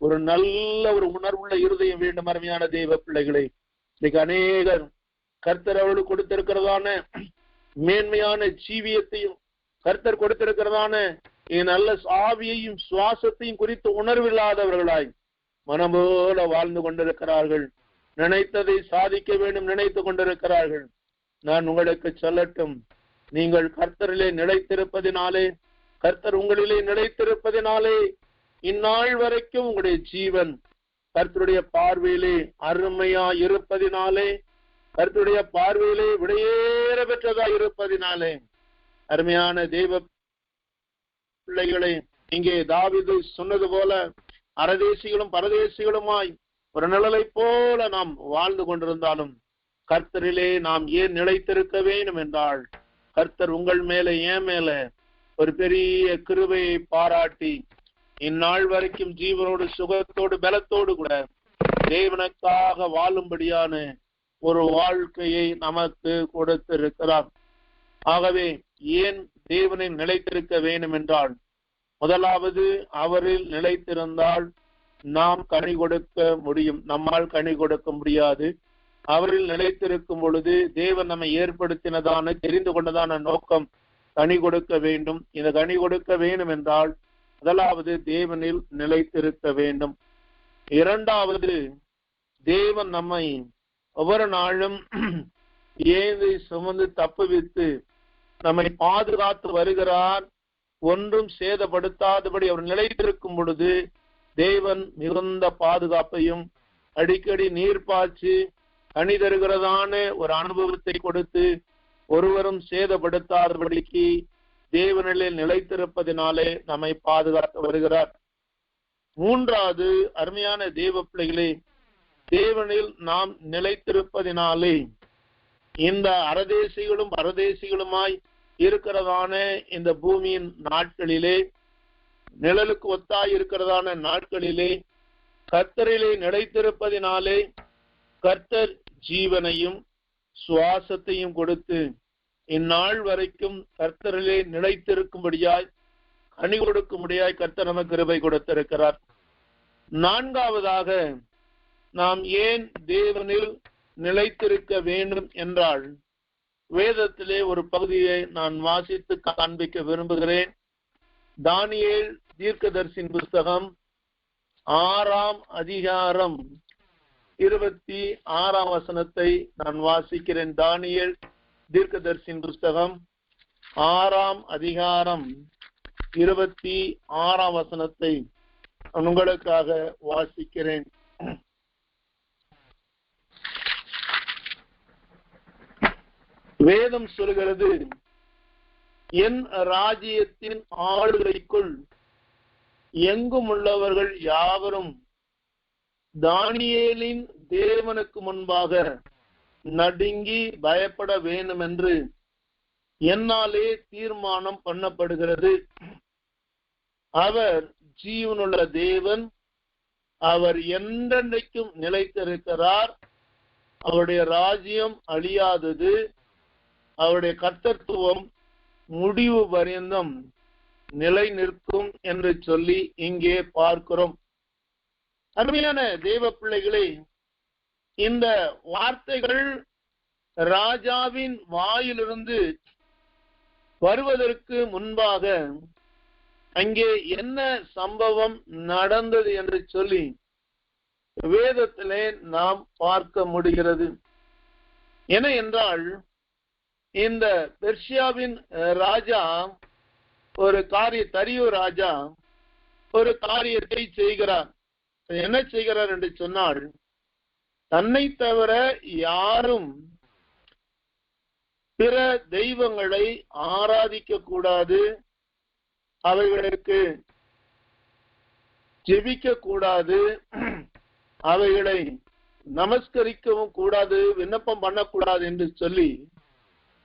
ஒரு நல்ல ஒரு உணர்வுள்ள இருதயம் வேண்டும். அருமையான தெய்வ பிள்ளைகளை, இன்னைக்கு அநேகர் கர்த்தர் அவர்களுக்கு கொடுத்திருக்கிறதான மேன்மையான ஜீவியத்தையும் கர்த்தர் கொடுத்திருக்கிறதான நல்ல ஆவியையும் சுவாசத்தையும் குறித்து உணர்வில்லாதவர்களாய் மனம் போல வாழ்ந்து கொண்டிருக்கிறார்கள். நினைத்ததை சாதிக்க வேண்டும் நினைத்து கொண்டிருக்கிறார்கள். நான் உங்களுக்கு சொல்லட்டும், நீங்கள் கர்த்தரிலே நிலைத்திருப்பதினாலே, கர்த்தர் உங்களிலே நிலைத்திருப்பதினாலே இந்நாள் வரைக்கும் உங்களுடைய ஜீவன் கர்த்தருடைய பார்வையிலே அருமையா இருப்பதினாலே, கர்த்தருடைய பார்வையிலே விடையேற பெற்றதா இருப்பதினாலே, அருமையான தெய்வ பிள்ளைகளை, இங்கே தாவீது சொன்னது போல அரதேசிகளும் பரதேசிகளுமாய் ஒரு நிழலை போல நாம் வாழ்ந்து கொண்டிருந்தாலும் கர்த்தரிலே நாம் ஏன் நிலைத்திருக்க வேண்டும் என்றால், கர்த்தர் உங்கள் மேல ஏன் மேல ஒரு பெரிய கிருபையை பாராட்டி இந்நாள் வரைக்கும் ஜீவனோடு சுகத்தோடு பலத்தோடு கூட தேவனுக்காக வாழும்படியான ஒரு வாழ்க்கையை நமக்கு கொடுத்திருக்கிறார். ஆகவே ஏன் தேவனை நிலைத்திருக்க வேண்டும் என்றால், முதலாவது அவரில் நிலைத்திருந்தால் நாம் கனி கொடுக்க முடியும். நம்மால் கனி கொடுக்க முடியாது. அவரில் நிலைத்திருக்கும் பொழுது தேவன் நம்மை ஏற்படுத்தினதான தெரிந்து கொண்டதான நோக்கம் கனி கொடுக்க வேண்டும். இந்த கனி கொடுக்க வேண்டும் என்றால் முதலாவது தேவனில் நிலைத்திருக்க வேண்டும். இரண்டாவது, தேவன் நம்மை ஒவ்வொரு நாளும் ஏந்தி சுமந்து தப்புவித்து நம்மை பாதுகாத்து வருகிறார். ஒன்றும் சேதப்படுத்தாதபடி அவர் நிலைத்திருக்கும் பொழுது தேவன் மிகுந்த பாதுகாப்பையும் அடிக்கடி நீர் பாய்ச்சி கனி தருகிறதான ஒரு அனுபவத்தை கொடுத்து ஒருவரும் சேதப்படுத்தாதபடிக்கு தேவனிலே நிலைத்திருப்பதினாலே நம்மை பாதுகாத்து வருகிறார். மூன்றாவது, அருமையான தேவ பிள்ளைகளே, தேவனில் நாம் நிலைத்திருப்பதினாலே இந்த அரதேசிகளும் பரதேசிகளுமாய் இருக்கிறதான இந்த பூமியின் நாட்களிலே, நிழலுக்கு ஒத்தாய் இருக்கிறதான நாட்களிலே கர்த்தரிலே நிலைத்திருப்பதினாலே கர்த்தர் ஜீவனையும் சுவாசத்தையும் கொடுத்து இந்நாள் வரைக்கும் கர்த்தரிலே நிலைத்திருக்கும்படியாய் கனி கொடுக்கும்படியாய் கர்த்தர் நமக்கு கிருபை கொடுத்திருக்கிறார். நான்காவதாக, நாம் ஏன் தேவனில் நிலைத்திருக்க வேண்டும் என்றால், வேதத்திலே ஒரு பகுதியை நான் வாசித்து காண்பிக்க விரும்புகிறேன். தானியேல் தீர்க்கதரிசியின் புஸ்தகம் 6ஆம் அதிகாரம் 26ஆம் வசனத்தை நான் வாசிக்கிறேன். தானியேல் தீர்க்கதரிசியின் புஸ்தகம் 6ஆம் அதிகாரம் 26ஆம் வசனத்தை உங்களுக்காக வாசிக்கிறேன். வேதம் சொல்கிறது, என் ராஜ்யத்தின் ஆளுகைக்குள் எங்கும் உள்ளவர்கள் யாவரும் தானியேலின் தேவனுக்கு முன்பாக நடுங்கி பயப்பட வேண்டும் என்று என்னாலே தீர்மானம் பண்ணப்படுகிறது. அவர் ஜீவனுள்ள தேவன், அவர் என்றென்றைக்கும் நிலைத்திருக்கிறார். அவருடைய ராஜ்யம் அழியாதது, அவருடைய கர்த்தத்துவம் முடிவு பரியந்தம் நிலை நிற்கும் என்று சொல்லி இங்கே பார்க்கிறோம். அருமையான தேவ பிள்ளைகளே, இந்த வார்த்தைகள் ராஜாவின் வாயிலிருந்து வருவதற்கு முன்பாக அங்கே என்ன சம்பவம் நடந்தது என்று சொல்லி வேதத்திலே நாம் பார்க்க முடிகிறது. என என்றால், இந்த பெர்ஷியாவின் ராஜா தரியு ராஜா ஒரு காரியத்தை செய்கிறார். என்ன செய்கிறார் என்று சொன்னால், தன்னை தவிர யாரும் பிற தெய்வங்களை ஆராதிக்க கூடாது, அவைகளுக்கு ஜெபிக்க கூடாது, அவைகளை நமஸ்கரிக்கவும் கூடாது, விண்ணப்பம் பண்ணக்கூடாது என்று சொல்லி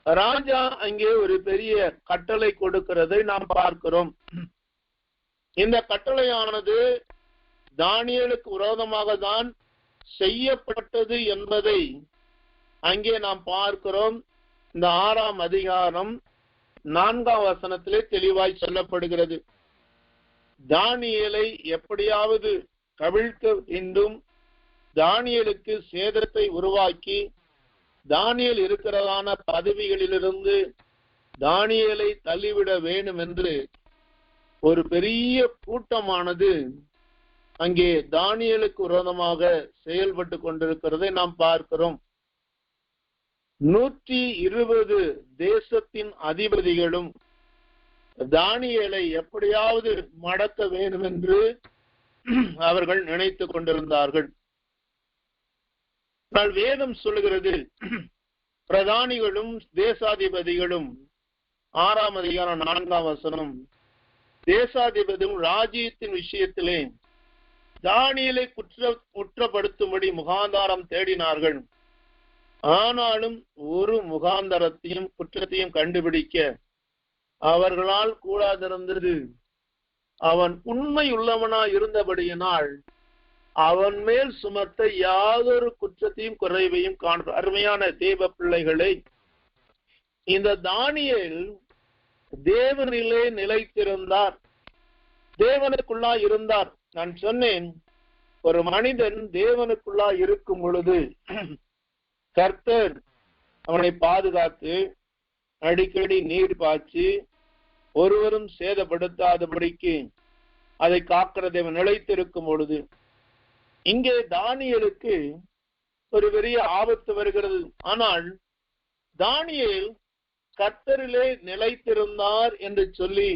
ராஜா அங்கே ஒரு பெரிய கட்டளை கொடுக்கிறதை நாம் பார்க்கிறோம். இந்த கட்டளையானது தானியேலுக்கு விரோதமாக தான் செய்யப்பட்டது என்பதை அங்கே நாம் பார்க்கிறோம். இந்த 6ஆம் அதிகாரம் 4ஆம் வசனத்திலே தெளிவாய் சொல்லப்படுகிறது. தானியேலை எப்படியாவது கவிழ்க்க வேண்டும், தானியேலுக்கு சேதத்தை உருவாக்கி தானியேல் இருக்கிறதான பதவிகளிலிருந்து தானியேலை தள்ளிவிட வேண்டும் என்று ஒரு பெரிய கூட்டமானது அங்கே தானியேலுக்கு விரோதமாக செயல்பட்டு கொண்டிருக்கிறதை நாம் பார்க்கிறோம். 120 தேசத்தின் அதிபதிகளும் தானியேலை எப்படியாவது மடக்க வேண்டும் என்று அவர்கள் நினைத்துக் கொண்டிருந்தார்கள். வேதம் சொல்லுகிறது, பிரதானிகளும் தேசாதிபதிகளும் 6ஆம் அதிகாரம் 4ஆம் வசனம், தேசாதிபதியும் ராஜ்யத்தின் விஷயத்திலே தானியேலை குற்றப்படுத்தும்படி முகாந்தாரம் தேடினார்கள். ஆனாலும் ஒரு முகாந்தரத்தையும் குற்றத்தையும் கண்டுபிடிக்க அவர்களால் கூடாதிருந்தது. அவன் உண்மை உள்ளவனாய் இருந்தபடியினால் அவன் மேல் சுமத்த யாதொரு குற்றத்தையும் குறைவையும் காண. அருமையான தேவ பிள்ளைகளை, இந்த தானியேல் தேவனிலே நிலைத்திருந்தார், தேவனுக்குள்ளா இருந்தார். நான் சொன்னேன், ஒரு மனிதன் தேவனுக்குள்ளா இருக்கும் பொழுது கர்த்தர் அவனை பாதுகாத்து அடிக்கடி நீர் பாய்ச்சி ஒருவரும் சேதப்படுத்தாதபடிக்கு அதை காக்கிற தேவன் நிலைத்திருக்கும் பொழுது, இங்கே தானியேலுக்கு ஒரு பெரிய ஆபத்து வருகிறது. ஆனால் தானியேல் கர்த்தரிலே நிலைத்திருந்தார் என்று சொல்லி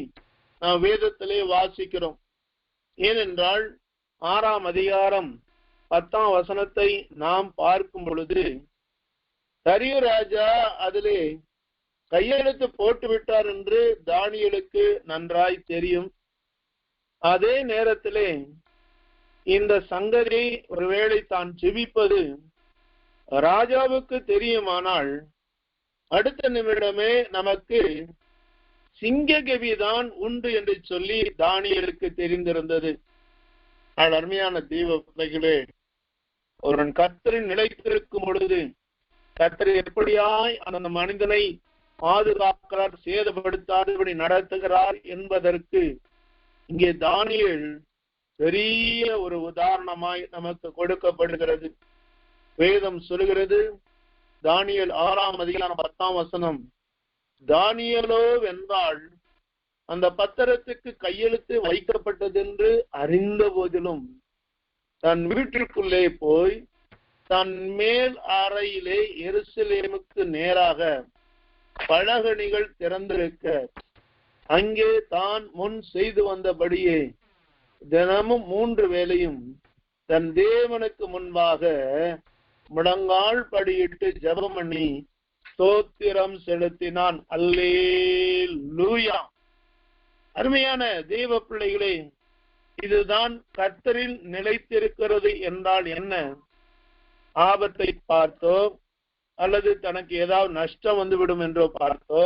நாம் வேதத்திலே வாசிக்கிறோம். ஏனென்றால் 6ஆம் அதிகாரம் 10ஆம் வசனத்தை நாம் பார்க்கும் பொழுது, தரியு ராஜா அதிலே கையெழுத்து போட்டு விட்டார் என்று தானியேலுக்கு நன்றாய் தெரியும். அதே நேரத்திலே இந்த சங்கதி ஒருவேளை தான் ஜெபிப்பது ராஜாவுக்கு தெரியுமானால் அடுத்த நிமிடமே நமக்கு சிங்ககவிதான் உண்டு என்று சொல்லி தானியேலுக்கு தெரிந்திருந்தது. அருமையான தெய்வ பிள்ளைகளே, ஒருவன் கர்த்தரில் நிலைத்திருக்கும் பொழுது கர்த்தர் எப்படியாய் அந்த மனிதனை பாதுகாக்கிறார், சேதப்படுத்தாதபடி நடத்துகிறார் என்பதற்கு இங்கே தானியேல் பெரிய ஒரு உதாரணமாய் நமக்கு கொடுக்கப்படுகிறது. வேதம் சொல்கிறது, தானியேல் 6ஆம் அதிகாரம் 10ஆம் வசனம், தானியேலோ வென்றால் அந்த பத்திரத்துக்கு கையெழுத்து வைக்கப்பட்டதென்று அறிந்த போதிலும் தன் வீட்டிற்குள்ளே போய் தன் மேல் அறையிலே எருசலேமுக்கு நேராக பலகணிகள் திறந்திருக்க அங்கே தான் முன் செய்து வந்தபடியே தினமும் 3 வேளையும் தன் தேவனுக்கு முன்பாக முழங்கால் படியிட்டு ஜெபம் பண்ணி ஸ்தோத்திரம் செலுத்தினான். அல்லேலூயா. அருமையான தேவ பிள்ளைகளே, இதுதான் கர்த்தரில் நிலைத்திருக்கிறது என்றால் என்ன? ஆபத்தை பார்த்தோ அல்லது தனக்கு ஏதாவது நஷ்டம் வந்துவிடும் என்றோ பார்த்தோ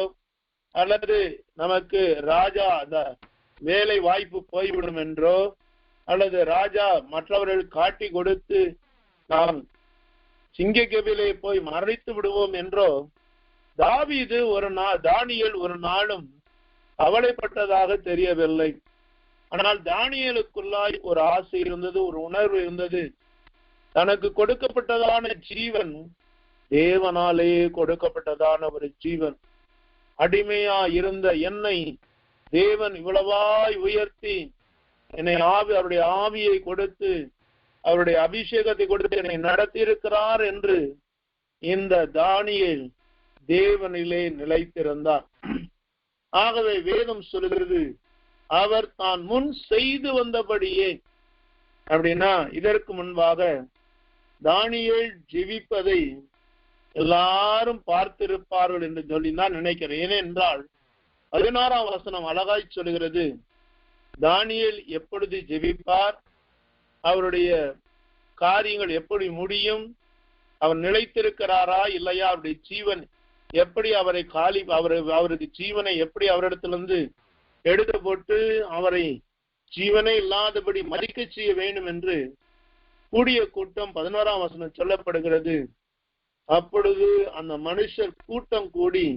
அல்லது நமக்கு ராஜா அந்த வேலை வாய்ப்பு போய்விடும் என்றோ அல்லது ராஜா மற்றவர்கள் காட்டி கொடுத்து நாம் சிங்கக்கவிலே போய் மறைத்து விடுவோம் என்றோ தாவீது தானியேல் ஒரு நாளும் கவலைப்பட்டதாக தெரியவில்லை. ஆனால் தானியேலுக்குள்ளாய் ஒரு ஆசை இருந்தது, ஒரு உணர்வு இருந்தது. தனக்கு கொடுக்கப்பட்டதான ஜீவன் தேவனாலே கொடுக்கப்பட்டதான ஒரு ஜீவன். அடிமையா இருந்த என்னை தேவன் இவ்வளவாய் உயர்த்தி என்னை அவருடைய ஆவியை கொடுத்து அவருடைய அபிஷேகத்தை கொடுத்து என்னை நடத்தி இருக்கிறார் என்று இந்த தானியேல் தேவனிலே நிலைத்திருந்தார். ஆகவே வேதம் சொல்கிறது, அவர் தான் முன் செய்து வந்தபடியே அப்படின்னா இதற்கு முன்பாக தானியேல் ஜெபிப்பதை எல்லாரும் பார்த்திருப்பார்கள் என்று சொல்லி தான் நினைக்கிறேன். ஏனென்றால் 16ஆம் வசனம் அழகாய் சொல்கிறது, தானியேல் எப்பொழுது ஜெபிப்பார், அவருடைய காரியங்கள் எப்படி முடியும், அவர் நிலைத்திருக்கிறாரா இல்லையா, அவருடைய ஜீவன் எப்படி அவரை அவருக்கு ஜீவனை எப்படி அவரிடத்திலிருந்து எடுத்து போட்டு அவரை ஜீவனை இல்லாதபடி மதிக்க செய்ய வேண்டும் என்று கூடிய கூட்டம் 11ஆம் வசனம் சொல்லப்படுகிறது. அப்பொழுது அந்த மனுஷர் கூட்டம் கூடி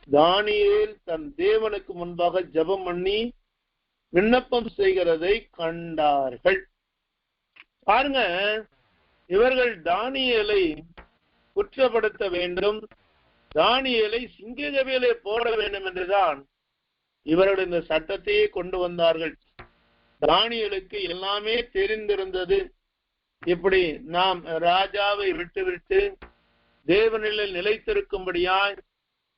தானியேல் தன் தேவனுக்கு முன்பாக ஜெபம் பண்ணி விண்ணப்பம் செய்கிறதை கண்டார்கள். பாருங்க, இவர்கள் தானியேலை குற்றப்படுத்த வேண்டும், தானியேலை சிங்ககவியிலே போட வேண்டும் என்றுதான் இவர்கள் இந்த சட்டத்தையே கொண்டு வந்தார்கள். தானியேலுக்கு எல்லாமே தெரிந்திருந்தது. இப்படி நாம் ராஜாவை விட்டுவிட்டு தேவனில் நிலைத்திருக்கும்படியாய்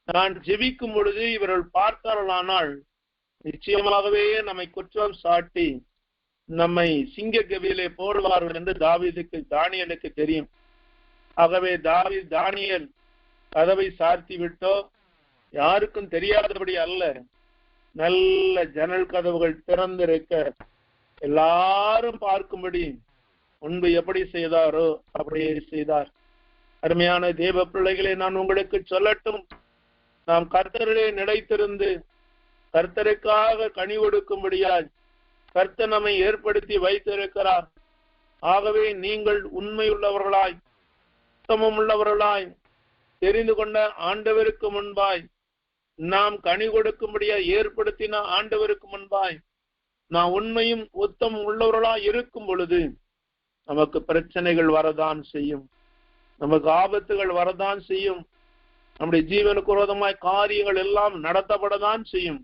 நான் ஜெபிக்கும் பொழுது இவர்கள் பார்த்தார்களானால் நிச்சயமாகவே நம்மை குற்றம் சாட்டி நம்மை சிங்க கவியிலே போடுவார்கள் என்று தானியேலுக்கு தெரியும். ஆகவே தானியேல் கதவை சார்த்தி விட்டோ யாருக்கும் தெரியாதபடி அல்ல, நல்ல ஜன்னல் கதவுகள் திறந்திருக்க எல்லாரும் பார்க்கும்படி முன்பு எப்படி செய்தாரோ அப்படியே செய்தார். அருமையான தேவ பிள்ளைகளை நான் உங்களுக்கு சொல்லட்டும், நாம் கர்த்தரிலே நிலைத்திருந்து கர்த்தருக்காக கனி கொடுக்கும்படியாய் கர்த்தர் நம்மை ஏற்படுத்தி வைத்திருக்கிறார். ஆகவே நீங்கள் உண்மையுள்ளவர்களாய் உத்தமம் உள்ளவர்களாய் தெரிந்து கொண்ட ஆண்டவருக்கு முன்பாய் நாம் கனி கொடுக்கும்படியாய் ஏற்படுத்தின ஆண்டவருக்கு முன்பாய் நாம் உண்மையும் உத்தமம் உள்ளவர்களாய் இருக்கும் பொழுது நமக்கு பிரச்சனைகள் வரதான் செய்யும், நமக்கு ஆபத்துகள் வரதான் செய்யும், நம்முடைய ஜீவனுக்கு விரோதமாய் காரியங்கள் எல்லாம் நடத்தப்படதான் செய்யும்.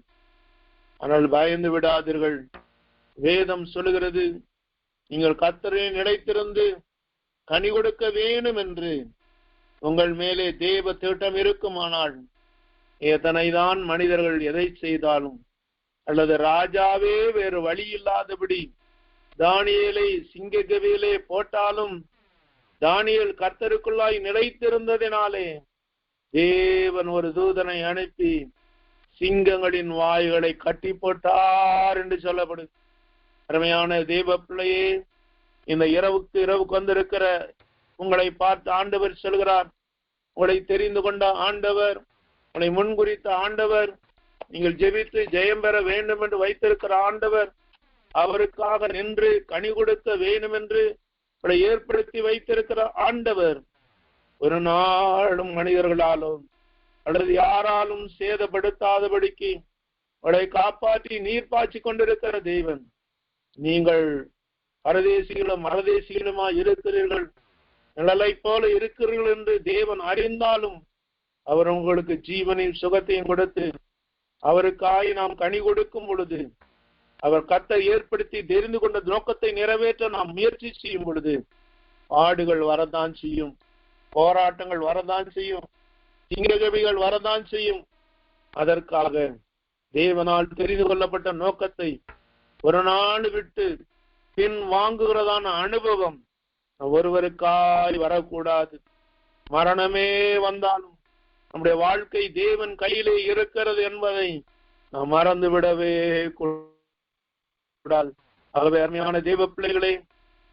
ஆனால் பயந்து விடாதீர்கள். வேதம் சொல்லுகிறது, நீங்கள் கர்த்தரில் நிலைத்திருந்து கனி கொடுக்க வேண்டும் என்று உங்கள் மேலே தேவ திட்டம் இருக்குமானால் எத்தனைதான் மனிதர்கள் எதை செய்தாலும் அல்லது ராஜாவே வேறு வழி இல்லாதபடி தானியேலை சிங்க கவியிலே போட்டாலும் தானியேல் கர்த்தருக்குள்ளாய் நிலைத்திருந்ததினாலே தேவன் ஒரு தூதனை அனுப்பி சிங்கங்களின் வாய்களை கட்டி போட்டார் என்று சொல்லப்படுது. அருமையான தேவ பிள்ளையே, இந்த இரவுக்கு வந்திருக்கிற உங்களை பார்த்து ஆண்டவர் சொல்கிறார், உங்களை தெரிந்து கொண்ட ஆண்டவர், உங்களை முன்குறித்த ஆண்டவர், நீங்கள் ஜெபித்து ஜெயம் பெற வேண்டும் என்று வைத்திருக்கிற ஆண்டவர், அவருக்காக நின்று கனி கொடுக்க வேண்டும் என்று உங்களை ஏற்படுத்தி வைத்திருக்கிற ஆண்டவர் ஒரு நாளும் மனிதர்களாலும் அல்லது யாராலும் சேதப்படுத்தாதபடிக்கு உங்களை காப்பாற்றி நீர் பாய்ச்சி கொண்டிருக்கிற தேவன். நீங்கள் பரதேசிகளும் மரதேசிகளுமா இருக்கிறீர்கள், நிழலை போல இருக்கிறீர்கள் என்று தேவன் அறிந்தாலும் அவர் உங்களுக்கு ஜீவனின் சுகத்தையும் கொடுத்து அவருக்காய் நாம் கனி கொடுக்கும் பொழுது, அவர் கர்த்தர் ஏற்படுத்தி தெரிந்து கொண்ட நோக்கத்தை நிறைவேற்ற நாம் முயற்சி செய்யும் பொழுது பாடுகள் வரதான் செய்யும், போராட்டங்கள் வரதான் செய்யும், சிங்ககவிகள் வரதான் செய்யும். அதற்காக தேவனால் தெரிந்து கொள்ளப்பட்ட நோக்கத்தை ஒரு நாள் விட்டு பின் வாங்குகிறதான அனுபவம் ஒருவருக்காய் வரக்கூடாது. மரணமே வந்தாலும் நம்முடைய வாழ்க்கை தேவன் கையிலே இருக்கிறது என்பதை நாம் மறந்து விடவே கூடாது. ஆகவே அருமையான தேவ பிள்ளைகளே,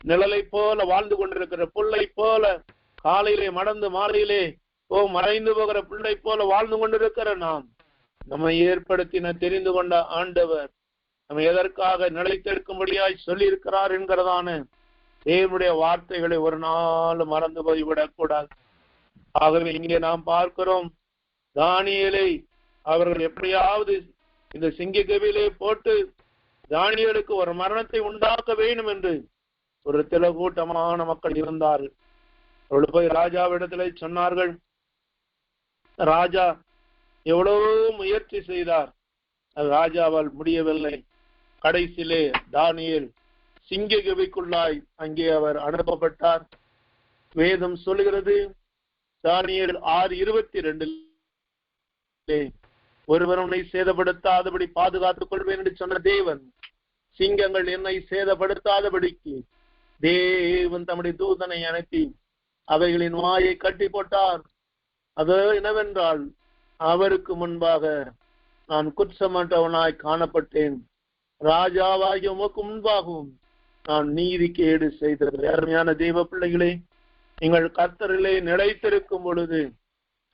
நிழலை போல வாழ்ந்து கொண்டிருக்கிற புல்லை போல காலையிலே மடந்து மாலையிலே மறைந்து போகிற பிள்ளை போல வாழ்ந்து கொண்டிருக்கிற நாம், நம்மை ஏற்படுத்தின தெரிந்து கொண்ட ஆண்டவர் நம்ம எதற்காக நிலைத்திருக்கும்படியாய் சொல்லி இருக்கிறார் என்கிறதான தேவனுடைய வார்த்தைகளை ஒரு நாள் மறந்து போய்விடக் கூடாது. ஆகவே இங்கே நாம் பார்க்கிறோம், தானியேலை அவர்கள் எப்படியாவது இந்த சிங்க கவியிலே போட்டு தானியேலுக்கு ஒரு மரணத்தை உண்டாக்க வேண்டும் என்று ஒரு திலகூட்டமான மக்கள் இருந்தார்கள். அவர்கள் போய் ராஜாவிடத்திலே சொன்னார்கள். ராஜா எவ்வளவு முயற்சி செய்தார், அது ராஜாவால் முடியவில்லை. கடைசியிலே தானியேல் சிங்க கவிக்குள்ளாய் அங்கே அவர் அனுப்பப்பட்டார். வேதம் சொல்லுகிறது, தானியேல் 6:22 ஒருவர் உன்னை சேதப்படுத்தாதபடி பாதுகாத்துக் கொள்வேன் என்று சொன்ன தேவன் சிங்கங்கள் என்னை சேதப்படுத்தாதபடிக்கு தேவன் தம்முடைய தூதனை அனுப்பி அவைகளின் வாயை கட்டி போட்டார். அது என்னவென்றால், அவருக்கு முன்பாக நான் குற்றமற்றவனாய் காணப்பட்டேன், ராஜாவாகிய உமக்கு முன்பாகவும் நான் நீதிக்கேடு செய்தது. அருமையான தெய்வ பிள்ளைகளே, நீங்கள் கர்த்தரிலே நிலைத்திருக்கும் பொழுது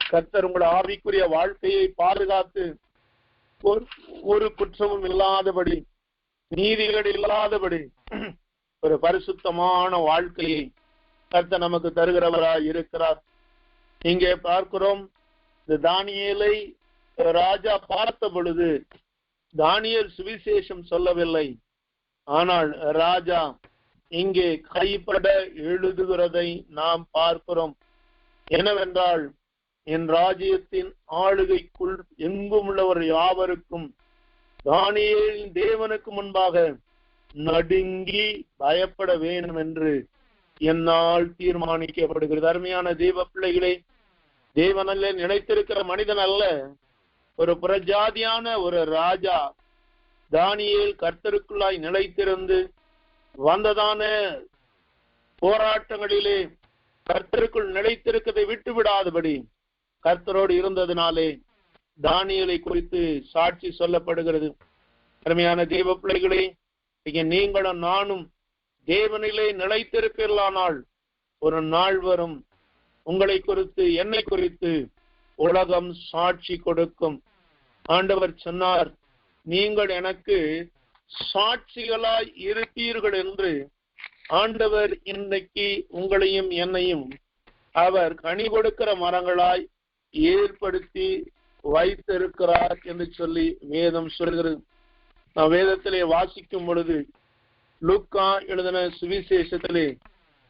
கர்த்தர் உங்கள் ஆவிக்குரிய வாழ்க்கையை பாதுகாத்து ஒரு குற்றமும் இல்லாதபடி, நீதிகள் இல்லாதபடி ஒரு பரிசுத்தமான வாழ்க்கையை கர்த்தர் நமக்கு தருகிறவராய் இருக்கிறார். இங்கே பார்க்கிறோம், இந்த தானியேலை ராஜா பார்த்த பொழுது தானியேல் சுவிசேஷம் சொல்லவில்லை. ஆனால் ராஜா இங்கே கைப்பட எழுதுகிறதை நாம் பார்க்கிறோம். என்னவென்றால், என் ராஜ்யத்தின் ஆளுகைக்குள் எங்கும் உள்ளவர் யாவருக்கும் தானியேலின் தேவனுக்கு முன்பாக நடுங்கி பயப்பட வேண்டும் என்று என்னால் தீர்மானிக்கப்படுகிறது. அருமையான தெய்வ பிள்ளைகளே, தேவன் அல்ல, நிலைத்திருக்கிற மனிதன் அல்ல, ஒரு புறஜாதியான ஒரு ராஜா தானியேல் கர்த்தருக்குள்ளாய் நிலைத்திருந்து வந்ததான போராட்டங்களிலே கர்த்தருக்குள் நிலைத்திருக்கதை விட்டு விடாதபடி கர்த்தரோடு இருந்ததினாலே தானியேலை குறித்து சாட்சி சொல்லப்படுகிறது. அருமையான தெய்வ பிள்ளைகளே, இங்கே நீங்களும் நானும் தேவனிலே நிலைத்திருப்பீர்களானால் ஒரு நாள் வரும், உங்களை குறித்து என்னை குறித்து உலகம் சாட்சி கொடுக்கும். ஆண்டவர் சொன்னார், நீங்கள் எனக்கு சாட்சிகளாய் இருப்பீர்கள் என்று. ஆண்டவர் இன்னைக்கு உங்களையும் என்னையும் அவர் கனி கொடுக்கிற மரங்களாய் ஏற்படுத்தி வைத்திருக்கிறார் என்று சொல்லி வேதம் சொல்கிறது. நான் வேதத்திலே வாசிக்கும் பொழுது லூக்கா எழுதின சுவிசேஷத்திலே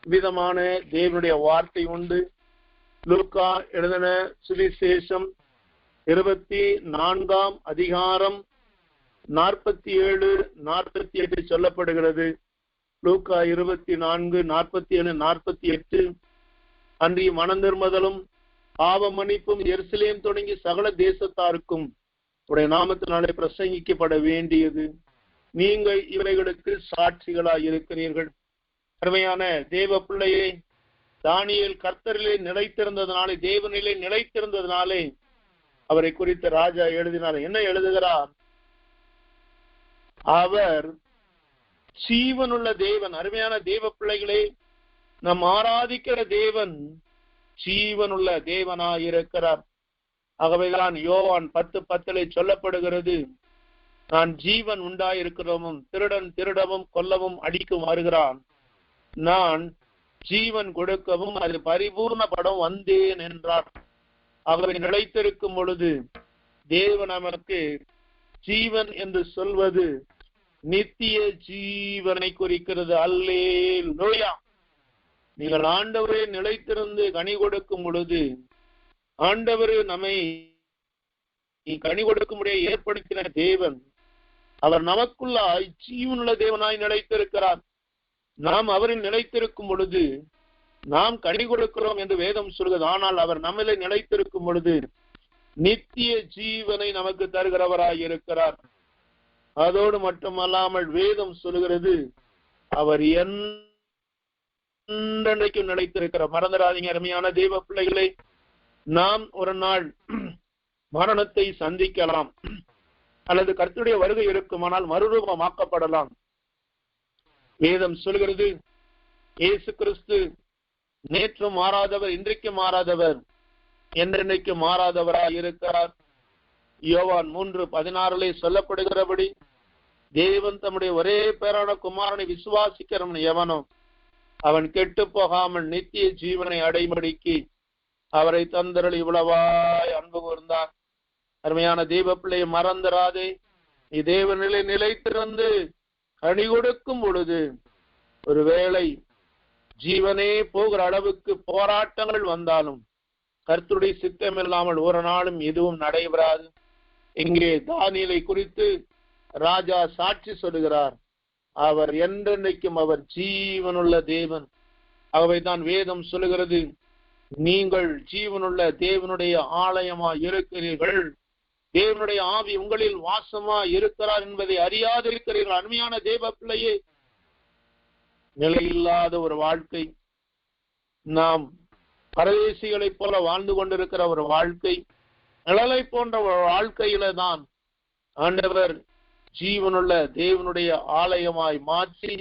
விதமான தேவனுடைய வார்த்தை உண்டு. லூக்கா எழுதின சுவிசேஷம் 24 அதிகாரம் 47, 48 சொல்லப்படுகிறது. லூக்கா 24, 47, 48 அன்றி மனந்திரும்புதலும் பாவ மன்னிப்பும் எருசலேம் தொடங்கி சகல தேசத்தாருக்கும் உடைய நாமத்தினாலே பிரசங்கிக்கப்பட வேண்டியது. நீங்கள் இவைகளுக்கு சாட்சிகளாய் இருக்கிறீர்கள். அருமையான தேவ பிள்ளையே, தானியேல் கர்த்தரிலே நிலைத்திருந்ததனாலே, தேவனிலே நிலைத்திருந்ததனாலே அவரை குறித்து ராஜா எழுதினார். என்ன எழுதுகிறார்? அவர் ஜீவனுள்ள தேவன். அருமையான தேவ பிள்ளைகளே, நம் ஆராதிக்கிற தேவன் ஜீவனுள்ள தேவனாயிருக்கிறார். ஆகவேதான் யோவான் 10:10 சொல்லப்படுகிறது, நான் ஜீவன் உண்டாயிருக்கிறவும் திருடன் திருடவும் கொல்லவும் அடிக்கும் வருகிறான், நான் ஜீவன் கொடுக்கவும் அது பரிபூர்ணப்படம் வந்தேன் என்றார். ஆகவே நிலைத்திருக்கும் பொழுது தேவன் நமக்கு ஜீவன் என்று சொல்வது நித்திய ஜீவனை குறிக்கிறது. அல்லேலூயா. நீங்கள் ஆண்டவரே நிலைத்திருந்து கனி கொடுக்கும் பொழுது ஆண்டவர் நம்மை கனி கொடுக்கும்படியே ஏற்படுத்தின தேவன், அவர் நமக்குள்ளாய் ஜீவனுள்ள தேவனாய் நிலைத்திருக்கிறார். நாம் அவரில் நிலைத்திருக்கும் பொழுது நாம் கனி கொடுக்கிறோம் என்று வேதம் சொல்கிறது. ஆனால் அவர் நம்மளே நிலைத்திருக்கும் பொழுது நித்திய ஜீவனை நமக்கு தருகிறவராய் இருக்கிறார். அதோடு மட்டுமல்லாமல் வேதம் சொல்கிறது, அவர் என்றைக்கும் நிலைத்திருக்கிறார். மறந்துடாதீங்க அருமையான தேவ பிள்ளைகளை, நாம் ஒரு நாள் மரணத்தை சந்திக்கலாம் அல்லது கர்த்தருடைய வருகை இருக்குமானால் மறுரூபமாக்கப்படலாம். வேதம் சொல்கிறது, இயேசு கிறிஸ்து நேற்றும் மாறாதவர், இன்றைக்கு மாறாதவர், என்றென்னைக்கு மாறாதவராய் இருக்கிறார். யோவான் 3:16 சொல்லப்படுகிறபடி தேவன் தம்முடைய ஒரே பேரான குமாரனை விசுவாசிக்கிறவன் எவனோ அவன் கெட்டு போகாமல் நித்திய ஜீவனை அடைமடிக்கு அவரை தந்தரல் இவ்வளவாய் அன்பு கூர்ந்தார். அருமையான தெய்வ பிள்ளையை மறந்துராதே. நீ தேவனிலே நிலைத்திருந்து கனி கொடுக்கும் பொழுது ஒருவேளை ஜீவனே போகிற அளவுக்கு போராட்டங்கள் வந்தாலும் கர்த்தருடைய சித்தம் இல்லாமல் ஒரு நாளும் எதுவும் நடைபெறாது. இங்கே தானியேலை குறித்து ராஜா சாட்சி சொல்லுகிறார், அவர் என்றென்றைக்கும் அவர் ஜீவனுள்ள தேவன். ஆகவே தான் வேதம் சொல்லுகிறது, நீங்கள் ஜீவனுள்ள தேவனுடைய ஆலயமாய் இருக்கிறீர்கள் தேவனுடைய ஆவி உங்களில் வாசமா இருக்கிறார் என்பதை அறியாதிருக்கிறீர்கள். அருமையான தேவ பிள்ளையே, நிலையில்லாத ஒரு வாழ்க்கை, நாம் பரதேசிகளைப் போல வாழ்ந்து கொண்டிருக்கிற ஒரு வாழ்க்கை, நிழலை போன்ற ஒரு வாழ்க்கையில தான் ஆண்டவர் ஜீவனுள்ள தேவனுடைய ஆலயமாய் மாற்றி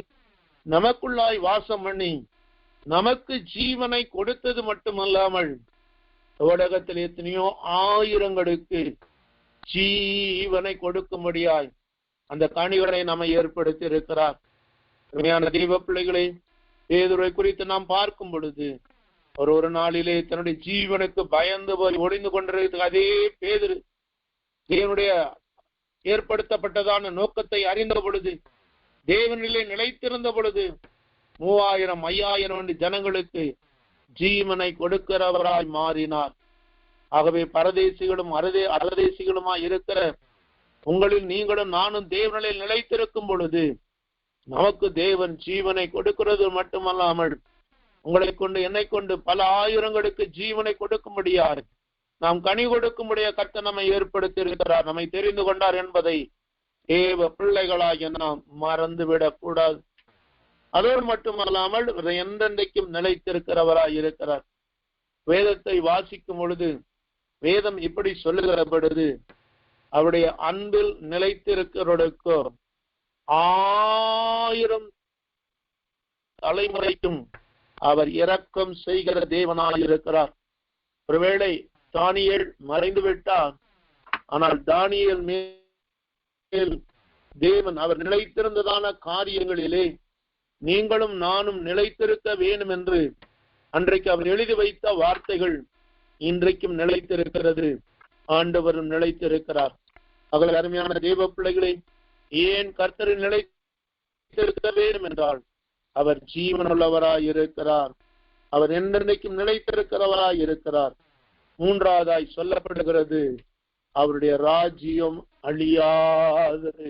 நமக்குள்ளாய் வாசம் பண்ணி நமக்கு ஜீவனை கொடுத்தது மட்டுமல்லாமல் உலகத்தில் எத்தனையோ ஆயிரங்களுக்கு ஜீவனை கொடுக்கும்படியாய் அந்த கனிகளை நம்மை ஏற்படுத்தி இருக்கிறார். உண்மையான தெய்வ பிள்ளைகளை, பேதுருவை குறித்து நாம் பார்க்கும் பொழுது ஒரு நாளிலே தன்னுடைய ஜீவனுக்கு பயந்து போய் ஒளிந்து கொண்டிருக்க அதே பேதுரு தேவனுடைய ஏற்படுத்தப்பட்டதான நோக்கத்தை அறிந்த பொழுது, தேவனிலே நிலைத்திருந்த பொழுது 3000 5000 ஜனங்களுக்கு ஜீவனை கொடுக்கிறவராய் மாறினார். ஆகவே பரதேசிகளும் அரதேசிகளுமாய் இருக்கிற உங்களில் நீங்களும் நானும் தேவனில் நிலைத்திருக்கும் பொழுது நமக்கு தேவன் ஜீவனை கொடுக்கிறது மட்டுமல்லாமல் உங்களை கொண்டு என்னை கொண்டு பல ஆயிரங்களுக்கு ஜீவனை கொடுக்கும்படியார் நாம் கனி கொடுக்கும்படிய கர்த்தர் நம்மை ஏற்படுத்தி இருக்கிறார், நம்மை தெரிந்து கொண்டார் என்பதை தேவ பிள்ளைகளாகிய நாம் மறந்துவிடக் கூடாது. அதோடு மட்டுமல்லாமல் எந்தெந்தைக்கும் நிலைத்திருக்கிறவராய் இருக்கிறார். வேதத்தை வாசிக்கும் பொழுது வேதம் இப்படி சொல்லுகிற பொழுது, அவருடைய அன்பில் நிலைத்திருக்கிறவர்களுக்கோ 1000 தலைமுறைக்கும் அவர் இரக்கம் செய்கிற தேவனாய் இருக்கிறார். ஒருவேளை தானியேல் மறைந்து விட்டார், ஆனால் தானியேல் மேல் தேவன் அவர் நிலைத்திருந்ததான காரியங்களிலே நீங்களும் நானும் நிலைத்திருக்க வேண்டும் என்று அன்றைக்கு அவர் எழுதி வைத்த வார்த்தைகள் இன்றைக்கும் நிலைத்திருக்கிறது. ஆண்டவரும் நிலைத்திருக்கிறார். அவர்கள் அருமையான தேவ பிள்ளைகளை, ஏன் கர்த்தரில் நிலைத்திருக்க வேண்டும் என்றால் அவர் ஜீவனுள்ளவராய் இருக்கிறார், அவர் என்றைக்கும் நிலைத்திருக்கிறவராய் இருக்கிறார். மூன்றாவதாய் சொல்லப்படுகிறது, அவருடைய ராஜ்யம் அழியாதது.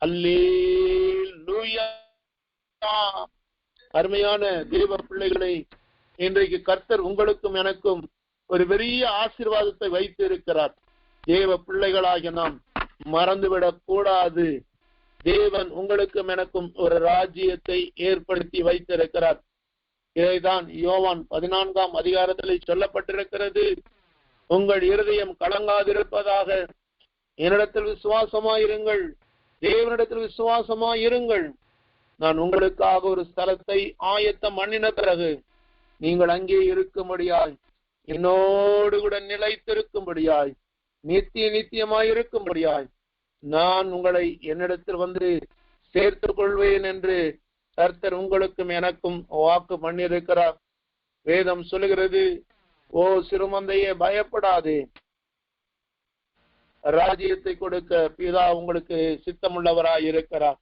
அல்லேலூயா. அருமையான தேவ பிள்ளைகளை, இன்றைக்கு கர்த்தர் உங்களுக்கும் எனக்கும் ஒரு பெரிய ஆசீர்வாதத்தை வைத்து இருக்கிறார். தேவ பிள்ளைகளாக நாம் மறந்துவிடக் கூடாது. தேவன் உங்களுக்கும் எனக்கும் ஒரு ராஜ்யத்தை ஏற்படுத்தி வைத்திருக்கிறார். இதைதான் யோவான் 14ஆம் அதிகாரத்தில் சொல்லப்பட்டிருக்கிறது. உங்கள் இருதயம் கலங்காதிருப்பதாக, என்னிடத்தில் விசுவாசமாயிருங்கள், தேவனிடத்தில் விசுவாசமாயிருங்கள். நான் உங்களுக்காக ஒரு ஸ்தலத்தை ஆயத்தம் பண்ணின பிறகு நீங்கள் அங்கே இருக்கும்படியாய், என்னோடு கூட நிலைத்திருக்கும்படியாய், நித்தியமாய் இருக்கும்படியாய் நான் உங்களை என்னிடத்தில் வந்து சேர்த்துக் கொள்வேன் என்று கர்த்தர் உங்களுக்கும் எனக்கும் வாக்கு பண்ணியிருக்கிறார். வேதம் சொல்லுகிறது, ஓ சிறுமந்தையே பயப்படாதே, ராஜ்யத்தை கொடுக்க பிதா உங்களுக்கு சித்தமுள்ளவராய் இருக்கிறார்.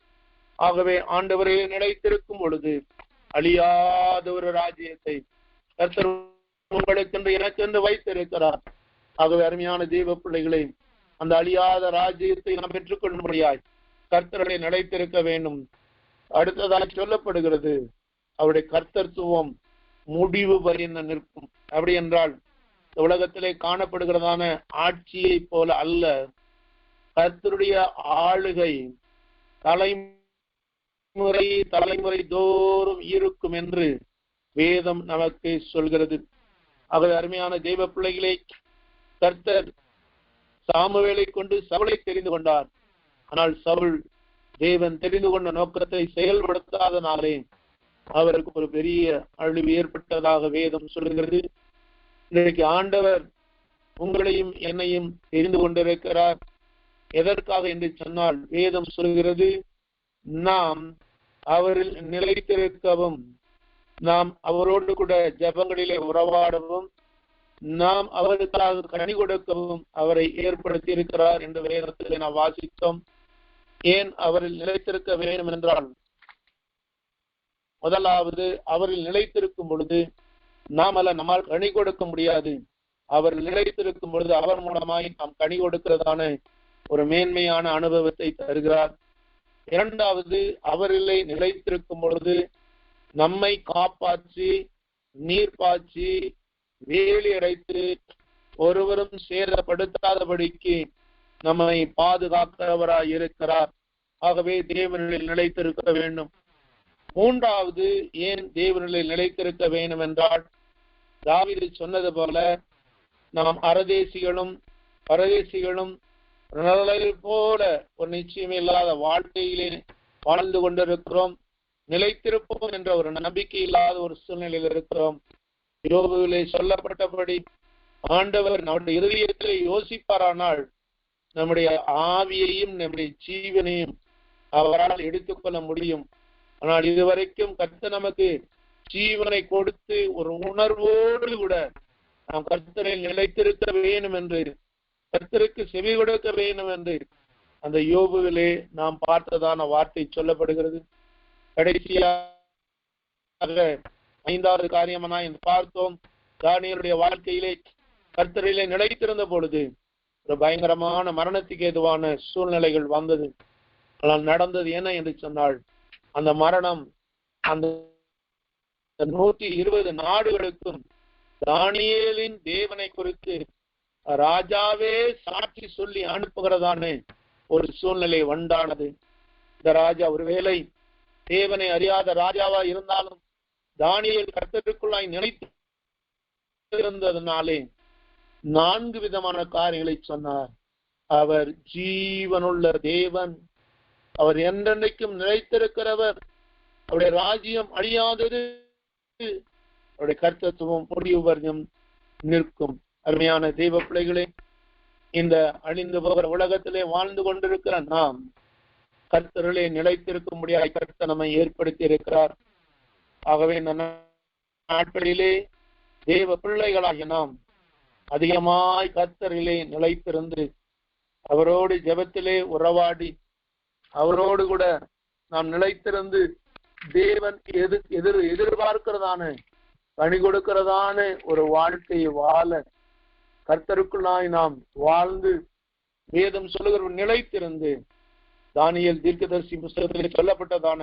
ஆகவே ஆண்டவரே நிலைத்திருக்கும் பொழுது அழியாத ஒரு ராஜ்யத்தை கர்த்தர் உங்களுக்கென்று எனக்கென்று வைத்திருக்கிறார். ஆகவே அருமையான தேவ பிள்ளைகளை, அந்த அழியாத ராஜ்யத்தை நாம் பெற்றுக்கொள்ளும்படியாய் கர்த்தரை நிலைத்திருக்க வேண்டும். அடுத்ததாக சொல்லப்படுகிறது, அவருடைய கர்த்தத்துவம் முடிவு பரியந்த நிற்கும். அப்படி என்றால் உலகத்திலே காணப்படுகிறதான ஆட்சியை போல அல்ல, கர்த்தருடைய ஆளுகை தலைமுறை தோறும் இருக்கும் என்று வேதம் நமக்கு சொல்கிறது. ஆகவே அருமையான தெய்வ பிள்ளைகளே, கர்த்தர் சாமுவேலை கொண்டு சவுலை தெரிந்து கொண்டார். ஆனால் சவுல் தேவன் தெரிந்து கொண்ட நோக்கத்தை செயல்படுத்தாதனாலே அவருக்கு ஒரு பெரிய அழிவு ஏற்பட்டதாக வேதம் சொல்லுகிறது. இன்றைக்கு ஆண்டவர் உங்களையும் என்னையும் தெரிந்து கொண்டிருக்கிறார். எதற்காக என்று சொன்னால் வேதம் சொல்கிறது, நாம் அவரில் நிலைத்திருக்கவும், நாம் அவரோடு கூட ஜெபங்களிலே உறவாடவும், நாம் அவருக்காக கனி கொடுக்கவும் அவரை ஏற்படுத்தி இருக்கிறார் என்று வேதத்திலே நாம் வாசித்தோம். ஏன் அவரில் நிலைத்திருக்க வேண்டும் என்றால், முதலாவது அவரில் நிலைத்திருக்கும் பொழுது நம்மால் கனி கொடுக்க முடியாது. அவர் நிலைத்திருக்கும் பொழுது அவர் மூலமாய் நாம் கனி கொடுக்கிறதான ஒரு மேன்மையான அனுபவத்தை தருகிறார். இரண்டாவது, அவரிலே நிலைத்திருக்கும் பொழுது நம்மை காப்பாற்றி நீர் பாய்ச்சி வேலி அடைத்து ஒருவரும் சேதப்படுத்தாதபடிக்கு நம்மை பாதுகாக்கிறவராய் இருக்கிறார். ஆகவே தேவனில் நிலைத்திருக்க வேண்டும். மூன்றாவது, ஏன் தேவனில் நிலைத்திருக்க வேண்டும் என்றால், தாவீது சொன்னது போல நாம் பரதேசிகளும் போல ஒரு நிச்சயமில்லாத வாழ்க்கையிலே வாழ்ந்து கொண்டிருக்கிறோம். நிலைத்திருப்போம் என்ற ஒரு நம்பிக்கை இல்லாத ஒரு சூழ்நிலையில் இருக்கிறோம். யோபுவிலே சொல்லப்பட்டபடி ஆண்டவர் நம்முடைய இருதயத்திலே யோசிப்பாரானால் நம்முடைய ஆவியையும் நம்முடைய ஜீவனையும் அவரால் எடுத்துக்கொள்ள முடியும். ஆனால் இதுவரைக்கும் கர்த்தர் நமக்கு ஜீவனை கொடுத்து ஒரு உணர்வோடு கூட நாம் கர்த்தரில் நிலைத்திருக்க வேண்டும் என்று, கர்த்தருக்கு செவி கொடுக்க வேண்டும் என்று அந்த யோபுவிலே நாம் பார்த்ததான வார்த்தை சொல்லப்படுகிறது. கடைசியாக 5வது காரியமா பார்த்தோம். தானியேலுடைய வாழ்க்கையிலே கர்த்தரிலே நிலைத்திருந்த பொழுது ஒரு பயங்கரமான மரணத்துக்கு ஏதுவான சூழ்நிலைகள் வந்தது. ஆனால் நடந்தது என்ன என்று சொன்னால், அந்த மரணம் அந்த 120 நாடுகளுக்கும் தானியேலின் தேவனை குறித்து ராஜாவே சாட்சி சொல்லி அனுப்புகிறதான ஒரு சூழ்நிலை உண்டானது. இந்த ராஜா ஒருவேளை தேவனை அறியாத ராஜாவா இருந்தாலும் தானியேல் கர்த்தருக்குள்ளாய் நிலைத்து இருந்ததுனாலே 4 விதமான காரியங்களை சொன்னார். அவர் ஜீவனுள்ள தேவன், அவர் என்றென்றைக்கும் நிலைத்திருக்கிறவர், அவருடைய ராஜ்யம் அழியாதது, அவருடைய கர்த்தத்துவம் முடிவு வரையும் நிற்கும். அருமையான தெய்வ பிள்ளைகளே, இந்த அழிந்து போகிற உலகத்திலே வாழ்ந்து கொண்டிருக்கிற நாம் கர்த்தரிலே நிலைத்திருக்கும்படியாக கர்த்தர் நம்மை ஏற்படுத்தி இருக்கிறார். ஆகவே இந்த நாட்களிலே தேவ பிள்ளைகளாகிய நாம் அதிகமாய் கர்த்தரிலே நிலைத்திருந்து அவரோடு ஜெபத்திலே உறவாடி அவரோடு கூட நாம் நிலைத்திருந்து தேவன் எதிர்பார்க்கிறதான பணி கொடுக்கிறதான ஒரு வாழ்க்கையை வாழ கர்த்தருக்குள்ளாய் நாம் வாழ்ந்து வேதம் சொல்லுகிற நிலைத்திருந்து தானியேல் தீர்க்கதரிசி புஸ்தகத்தில் சொல்லப்பட்டதான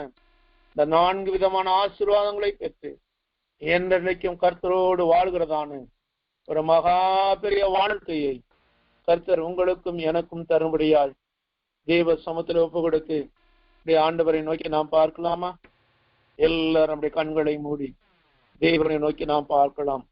இந்த 4 விதமான ஆசீர்வாதங்களை பெற்று என்றென்றைக்கும் கர்த்தரோடு வாழ்கிறதான ஒரு மகா பெரிய வாழ்க்கையை கர்த்தர் உங்களுக்கும் எனக்கும் தரும்படியால் தேவ சமூகத்தில் ஒப்பு கொடுத்து ஆண்டவரை நோக்கி நாம் பார்க்கலாமா? எல்லாரும் நம்முடைய கண்களை மூடி தேவனை நோக்கி நாம் பார்க்கலாம்.